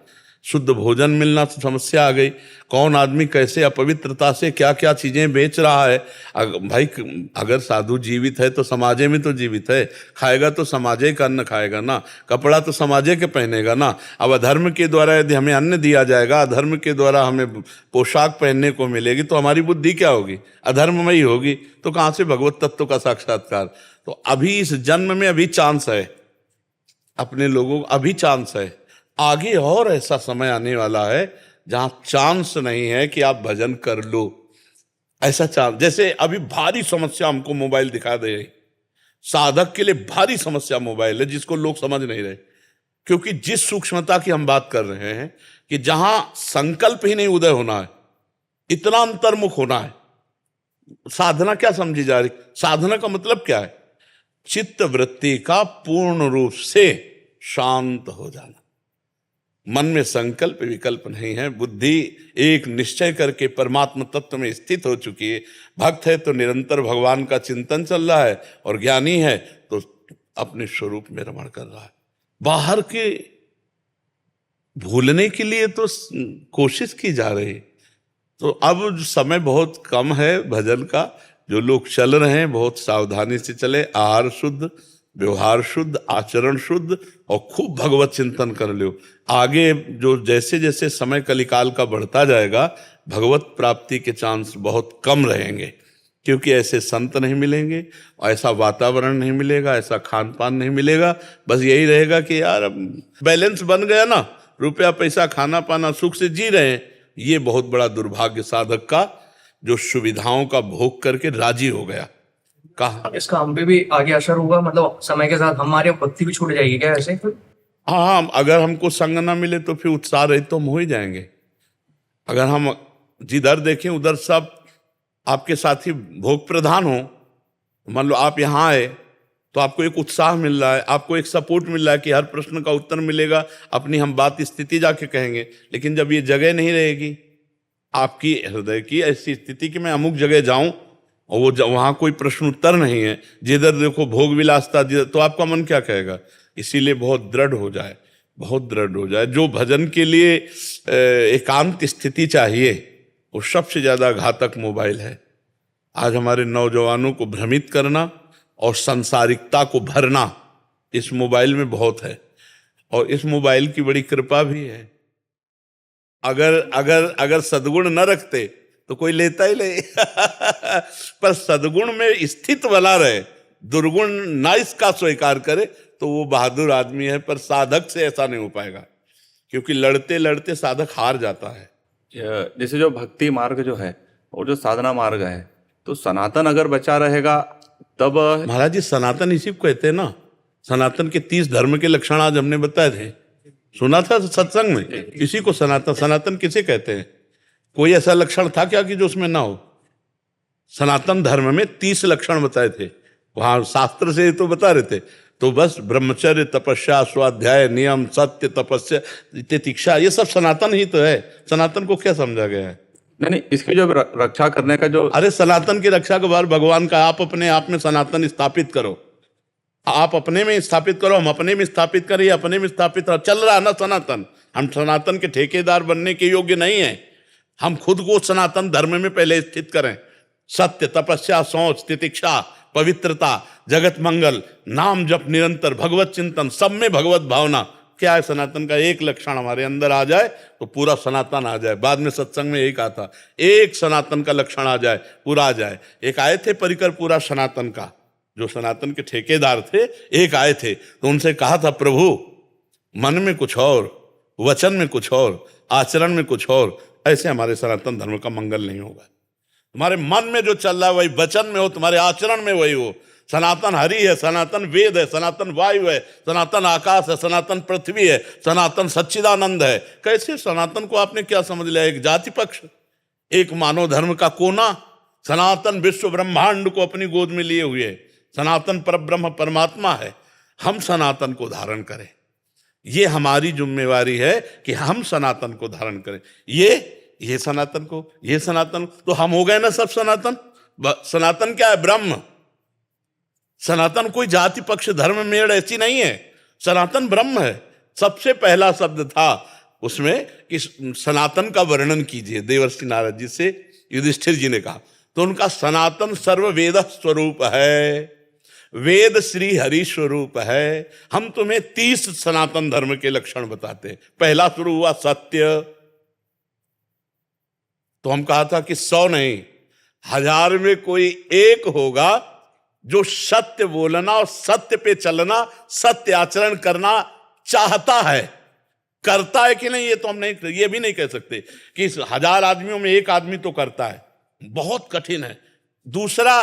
शुद्ध भोजन मिलना समस्या आ गई। कौन आदमी कैसे अपवित्रता से क्या क्या चीजें बेच रहा है। भाई अगर साधु जीवित है तो समाजे में तो जीवित है, खाएगा तो समाजे का अन्न खाएगा ना, कपड़ा तो समाजे के पहनेगा ना। अब अधर्म के द्वारा यदि हमें अन्न दिया जाएगा, अधर्म के द्वारा हमें पोशाक पहनने को मिलेगी, तो हमारी बुद्धि क्या होगी, अधर्ममयी होगी। तो कहाँ से भगवत तत्व का साक्षात्कार। तो अभी इस जन्म में अभी चांस है, अपने लोगों को अभी चांस है। आगे और ऐसा समय आने वाला है जहां चांस नहीं है कि आप भजन कर लो। ऐसा चांस, जैसे अभी भारी समस्या हमको मोबाइल दिखा दे रही, साधक के लिए भारी समस्या मोबाइल है, जिसको लोग समझ नहीं रहे। क्योंकि जिस सूक्ष्मता की हम बात कर रहे हैं कि जहां संकल्प ही नहीं उदय होना है, इतना अंतर्मुख होना है। साधना क्या समझी जा रही, साधना का मतलब क्या है, चित्त वृत्ति का पूर्ण रूप से शांत हो जाना। मन में संकल्प विकल्प नहीं है, बुद्धि एक निश्चय करके परमात्मा तत्व में स्थित हो चुकी है। भक्त है तो निरंतर भगवान का चिंतन चल रहा है, और ज्ञानी है तो अपने स्वरूप में रमण कर रहा है। बाहर के भूलने के लिए तो कोशिश की जा रही। तो अब समय बहुत कम है भजन का। जो लोग चल रहे हैं बहुत सावधानी से चले, आहार शुद्ध, व्यवहार शुद्ध, आचरण शुद्ध, और खूब भगवत चिंतन कर लो। आगे जो जैसे जैसे समय कलिकाल का बढ़ता जाएगा, भगवत प्राप्ति के चांस बहुत कम रहेंगे। क्योंकि ऐसे संत नहीं मिलेंगे, ऐसा वातावरण नहीं मिलेगा, ऐसा खान पान नहीं मिलेगा। बस यही रहेगा कि यार अब बैलेंस बन गया ना, रुपया पैसा खाना पाना सुख से जी रहे हैं। ये बहुत बड़ा दुर्भाग्य साधक का, जो सुविधाओं का भोग करके राजी हो गया। कहा इसका हम पे भी आगे असर होगा, मतलब समय के साथ हमारी भक्ति भी छूट जाएगी क्या ऐसे? हाँ, अगर हमको संग ना मिले तो फिर उत्साह रहित तो हम हो ही जाएंगे। अगर हम जिधर देखें उधर सब आपके साथी भोग प्रधान हो, मान लो आप यहाँ आए तो आपको एक उत्साह मिल रहा है, आपको एक सपोर्ट मिल रहा है कि हर प्रश्न का उत्तर मिलेगा, अपनी हम बात स्थिति जाके कहेंगे। लेकिन जब ये जगह नहीं रहेगी आपकी हृदय की ऐसी स्थिति कि मैं अमुक जगह जाऊं और वो वहां कोई प्रश्न उत्तर नहीं है, जिधर देखो भोग विलासता, तो आपका मन क्या कहेगा, इसीलिए बहुत दृढ़ हो जाए, बहुत दृढ़ हो जाए। जो भजन के लिए एकांत स्थिति चाहिए वो सबसे ज़्यादा घातक मोबाइल है। आज हमारे नौजवानों को भ्रमित करना और सांसारिकता को भरना इस मोबाइल में बहुत है, और इस मोबाइल की बड़ी कृपा भी है। अगर अगर अगर सद्गुण न रखते तो कोई लेता ही नहीं पर सद्गुण में स्थित बना रहे, दुर्गुण ना इसका स्वीकार करे तो वो बहादुर आदमी है। पर साधक से ऐसा नहीं हो पाएगा, क्योंकि लड़ते लड़ते साधक हार जाता है। जैसे जो भक्ति मार्ग जो है और जो साधना मार्ग है, तो सनातन अगर बचा रहेगा तब। महाराज जी, सनातन इसी को कहते हैं ना। सनातन के 30 धर्म के लक्षण आज हमने बताए थे, सुना था सत्संग में। इसी को सनातन, सनातन किसे कहते हैं? कोई ऐसा लक्षण था क्या कि जो उसमें ना हो? सनातन धर्म में 30 लक्षण बताए थे, वहां शास्त्र से तो बता रहे थे। तो बस ब्रह्मचर्य, तपस्या, स्वाध्याय, नियम, सत्य, तपस्या, तितिक्षा, ये सब सनातन ही तो है। सनातन को क्या समझा गया है? नहीं, इसकी जो रक्षा करने का जो, अरे सनातन की रक्षा के बाद भगवान का, आप अपने आप में सनातन स्थापित करो, आप अपने में स्थापित करो, हम अपने में स्थापित करें, अपने में स्थापित करो। चल रहा ना सनातन। हम सनातन के ठेकेदार बनने के योग्य नहीं है। हम खुद को सनातन धर्म में पहले स्थित करें। सत्य, तपस्या, शौच, तितिक्षा, पवित्रता, जगत मंगल, नाम जप निरंतर, भगवत चिंतन, सब में भगवत भावना। क्या है सनातन का? एक लक्षण हमारे अंदर आ जाए तो पूरा सनातन आ जाए। बाद में सत्संग में यही कहा था, एक सनातन का लक्षण आ जाए पूरा आ जाए। एक आए थे परिकर पूरा सनातन का, जो सनातन के ठेकेदार थे, एक आए थे तो उनसे कहा था, प्रभु मन में कुछ और, वचन में कुछ और, आचरण में कुछ और, ऐसे हमारे सनातन धर्म का मंगल नहीं होगा। तुम्हारे मन में जो चल रहा है वही वचन में हो, तुम्हारे आचरण में वही हो। सनातन हरि है, सनातन वेद है, सनातन वायु है, सनातन आकाश है, सनातन पृथ्वी है, सनातन सच्चिदानंद है। कैसे सनातन को आपने क्या समझ लिया? एक जाति पक्ष, एक मानव धर्म का कोना। सनातन विश्व ब्रह्मांड को अपनी गोद में लिए हुए है। सनातन परब्रह्म परमात्मा है। हम सनातन को धारण करें, ये हमारी जिम्मेवारी है कि हम सनातन को धारण करें। ये सनातन को, ये सनातन, तो हम हो गए ना सब सनातन। सनातन क्या है? ब्रह्म। सनातन कोई जाति पक्ष धर्म मेड़ ऐसी नहीं है। सनातन ब्रह्म है। सबसे पहला शब्द था उसमें कि सनातन का वर्णन कीजिए। देवर्षि नारद जी से युधिष्ठिर जी ने कहा, तो उनका सनातन सर्व वेद स्वरूप है, वेद श्री हरि स्वरूप है। हम तुम्हें 30 सनातन धर्म के लक्षण बताते हैं। पहला शुरू हुआ सत्य, तो हम कहा था कि 100 नहीं, 1000 में कोई एक होगा जो सत्य बोलना और सत्य पे चलना, सत्य आचरण करना चाहता है। करता है कि नहीं ये तो हम नहीं, ये भी नहीं कह सकते कि 1000 आदमियों में एक आदमी तो करता है, बहुत कठिन है। दूसरा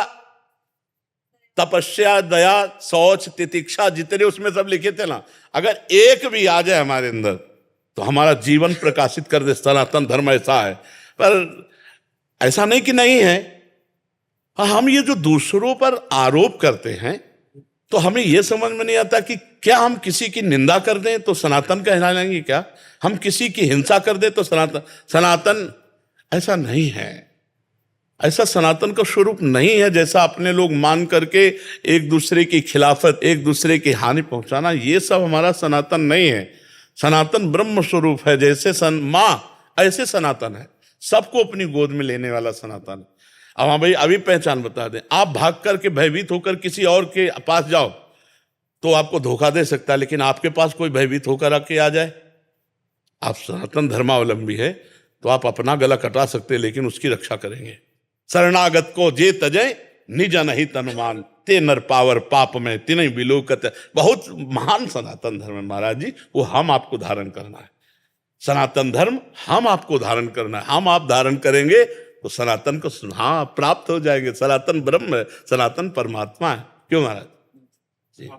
तपस्या, दया, शौच, तितिक्षा, जितने उसमें सब लिखे थे ना, अगर एक भी आ जाए हमारे अंदर तो हमारा जीवन प्रकाशित कर दे। सनातन धर्म ऐसा है। पर ऐसा नहीं कि नहीं है। हम ये जो दूसरों पर आरोप करते हैं तो हमें यह समझ में नहीं आता कि क्या हम किसी की निंदा कर दें तो सनातन कहलाएंगे क्या? हम किसी की हिंसा कर दें तो सनातन ऐसा नहीं है। ऐसा सनातन का स्वरूप नहीं है जैसा अपने लोग मान करके एक दूसरे की खिलाफत, एक दूसरे की हानि पहुंचाना, ये सब हमारा सनातन नहीं है। सनातन ब्रह्म स्वरूप है। जैसे माँ ऐसे सनातन है, सबको अपनी गोद में लेने वाला सनातन है। अब हाँ भाई, अभी पहचान बता दें। आप भाग करके भयभीत होकर किसी और के पास जाओ तो आपको धोखा दे सकता है, लेकिन आपके पास कोई भयभीत होकर आके आ जाए, आप सनातन धर्मावलंबी है तो आप अपना गला कटा सकते हैं, लेकिन उसकी रक्षा करेंगे। शरणागत को जे तजय निज नहीं तनुमान, ते नर पावर पाप में तिनई बिलोकत। बहुत महान सनातन धर्म है महाराज जी, वो हम आपको धारण करना है। सनातन धर्म हम आपको धारण करना है। हम आप धारण करेंगे तो सनातन को हाँ प्राप्त हो जाएंगे। सनातन ब्रह्म है, सनातन परमात्मा है। क्यों महाराज?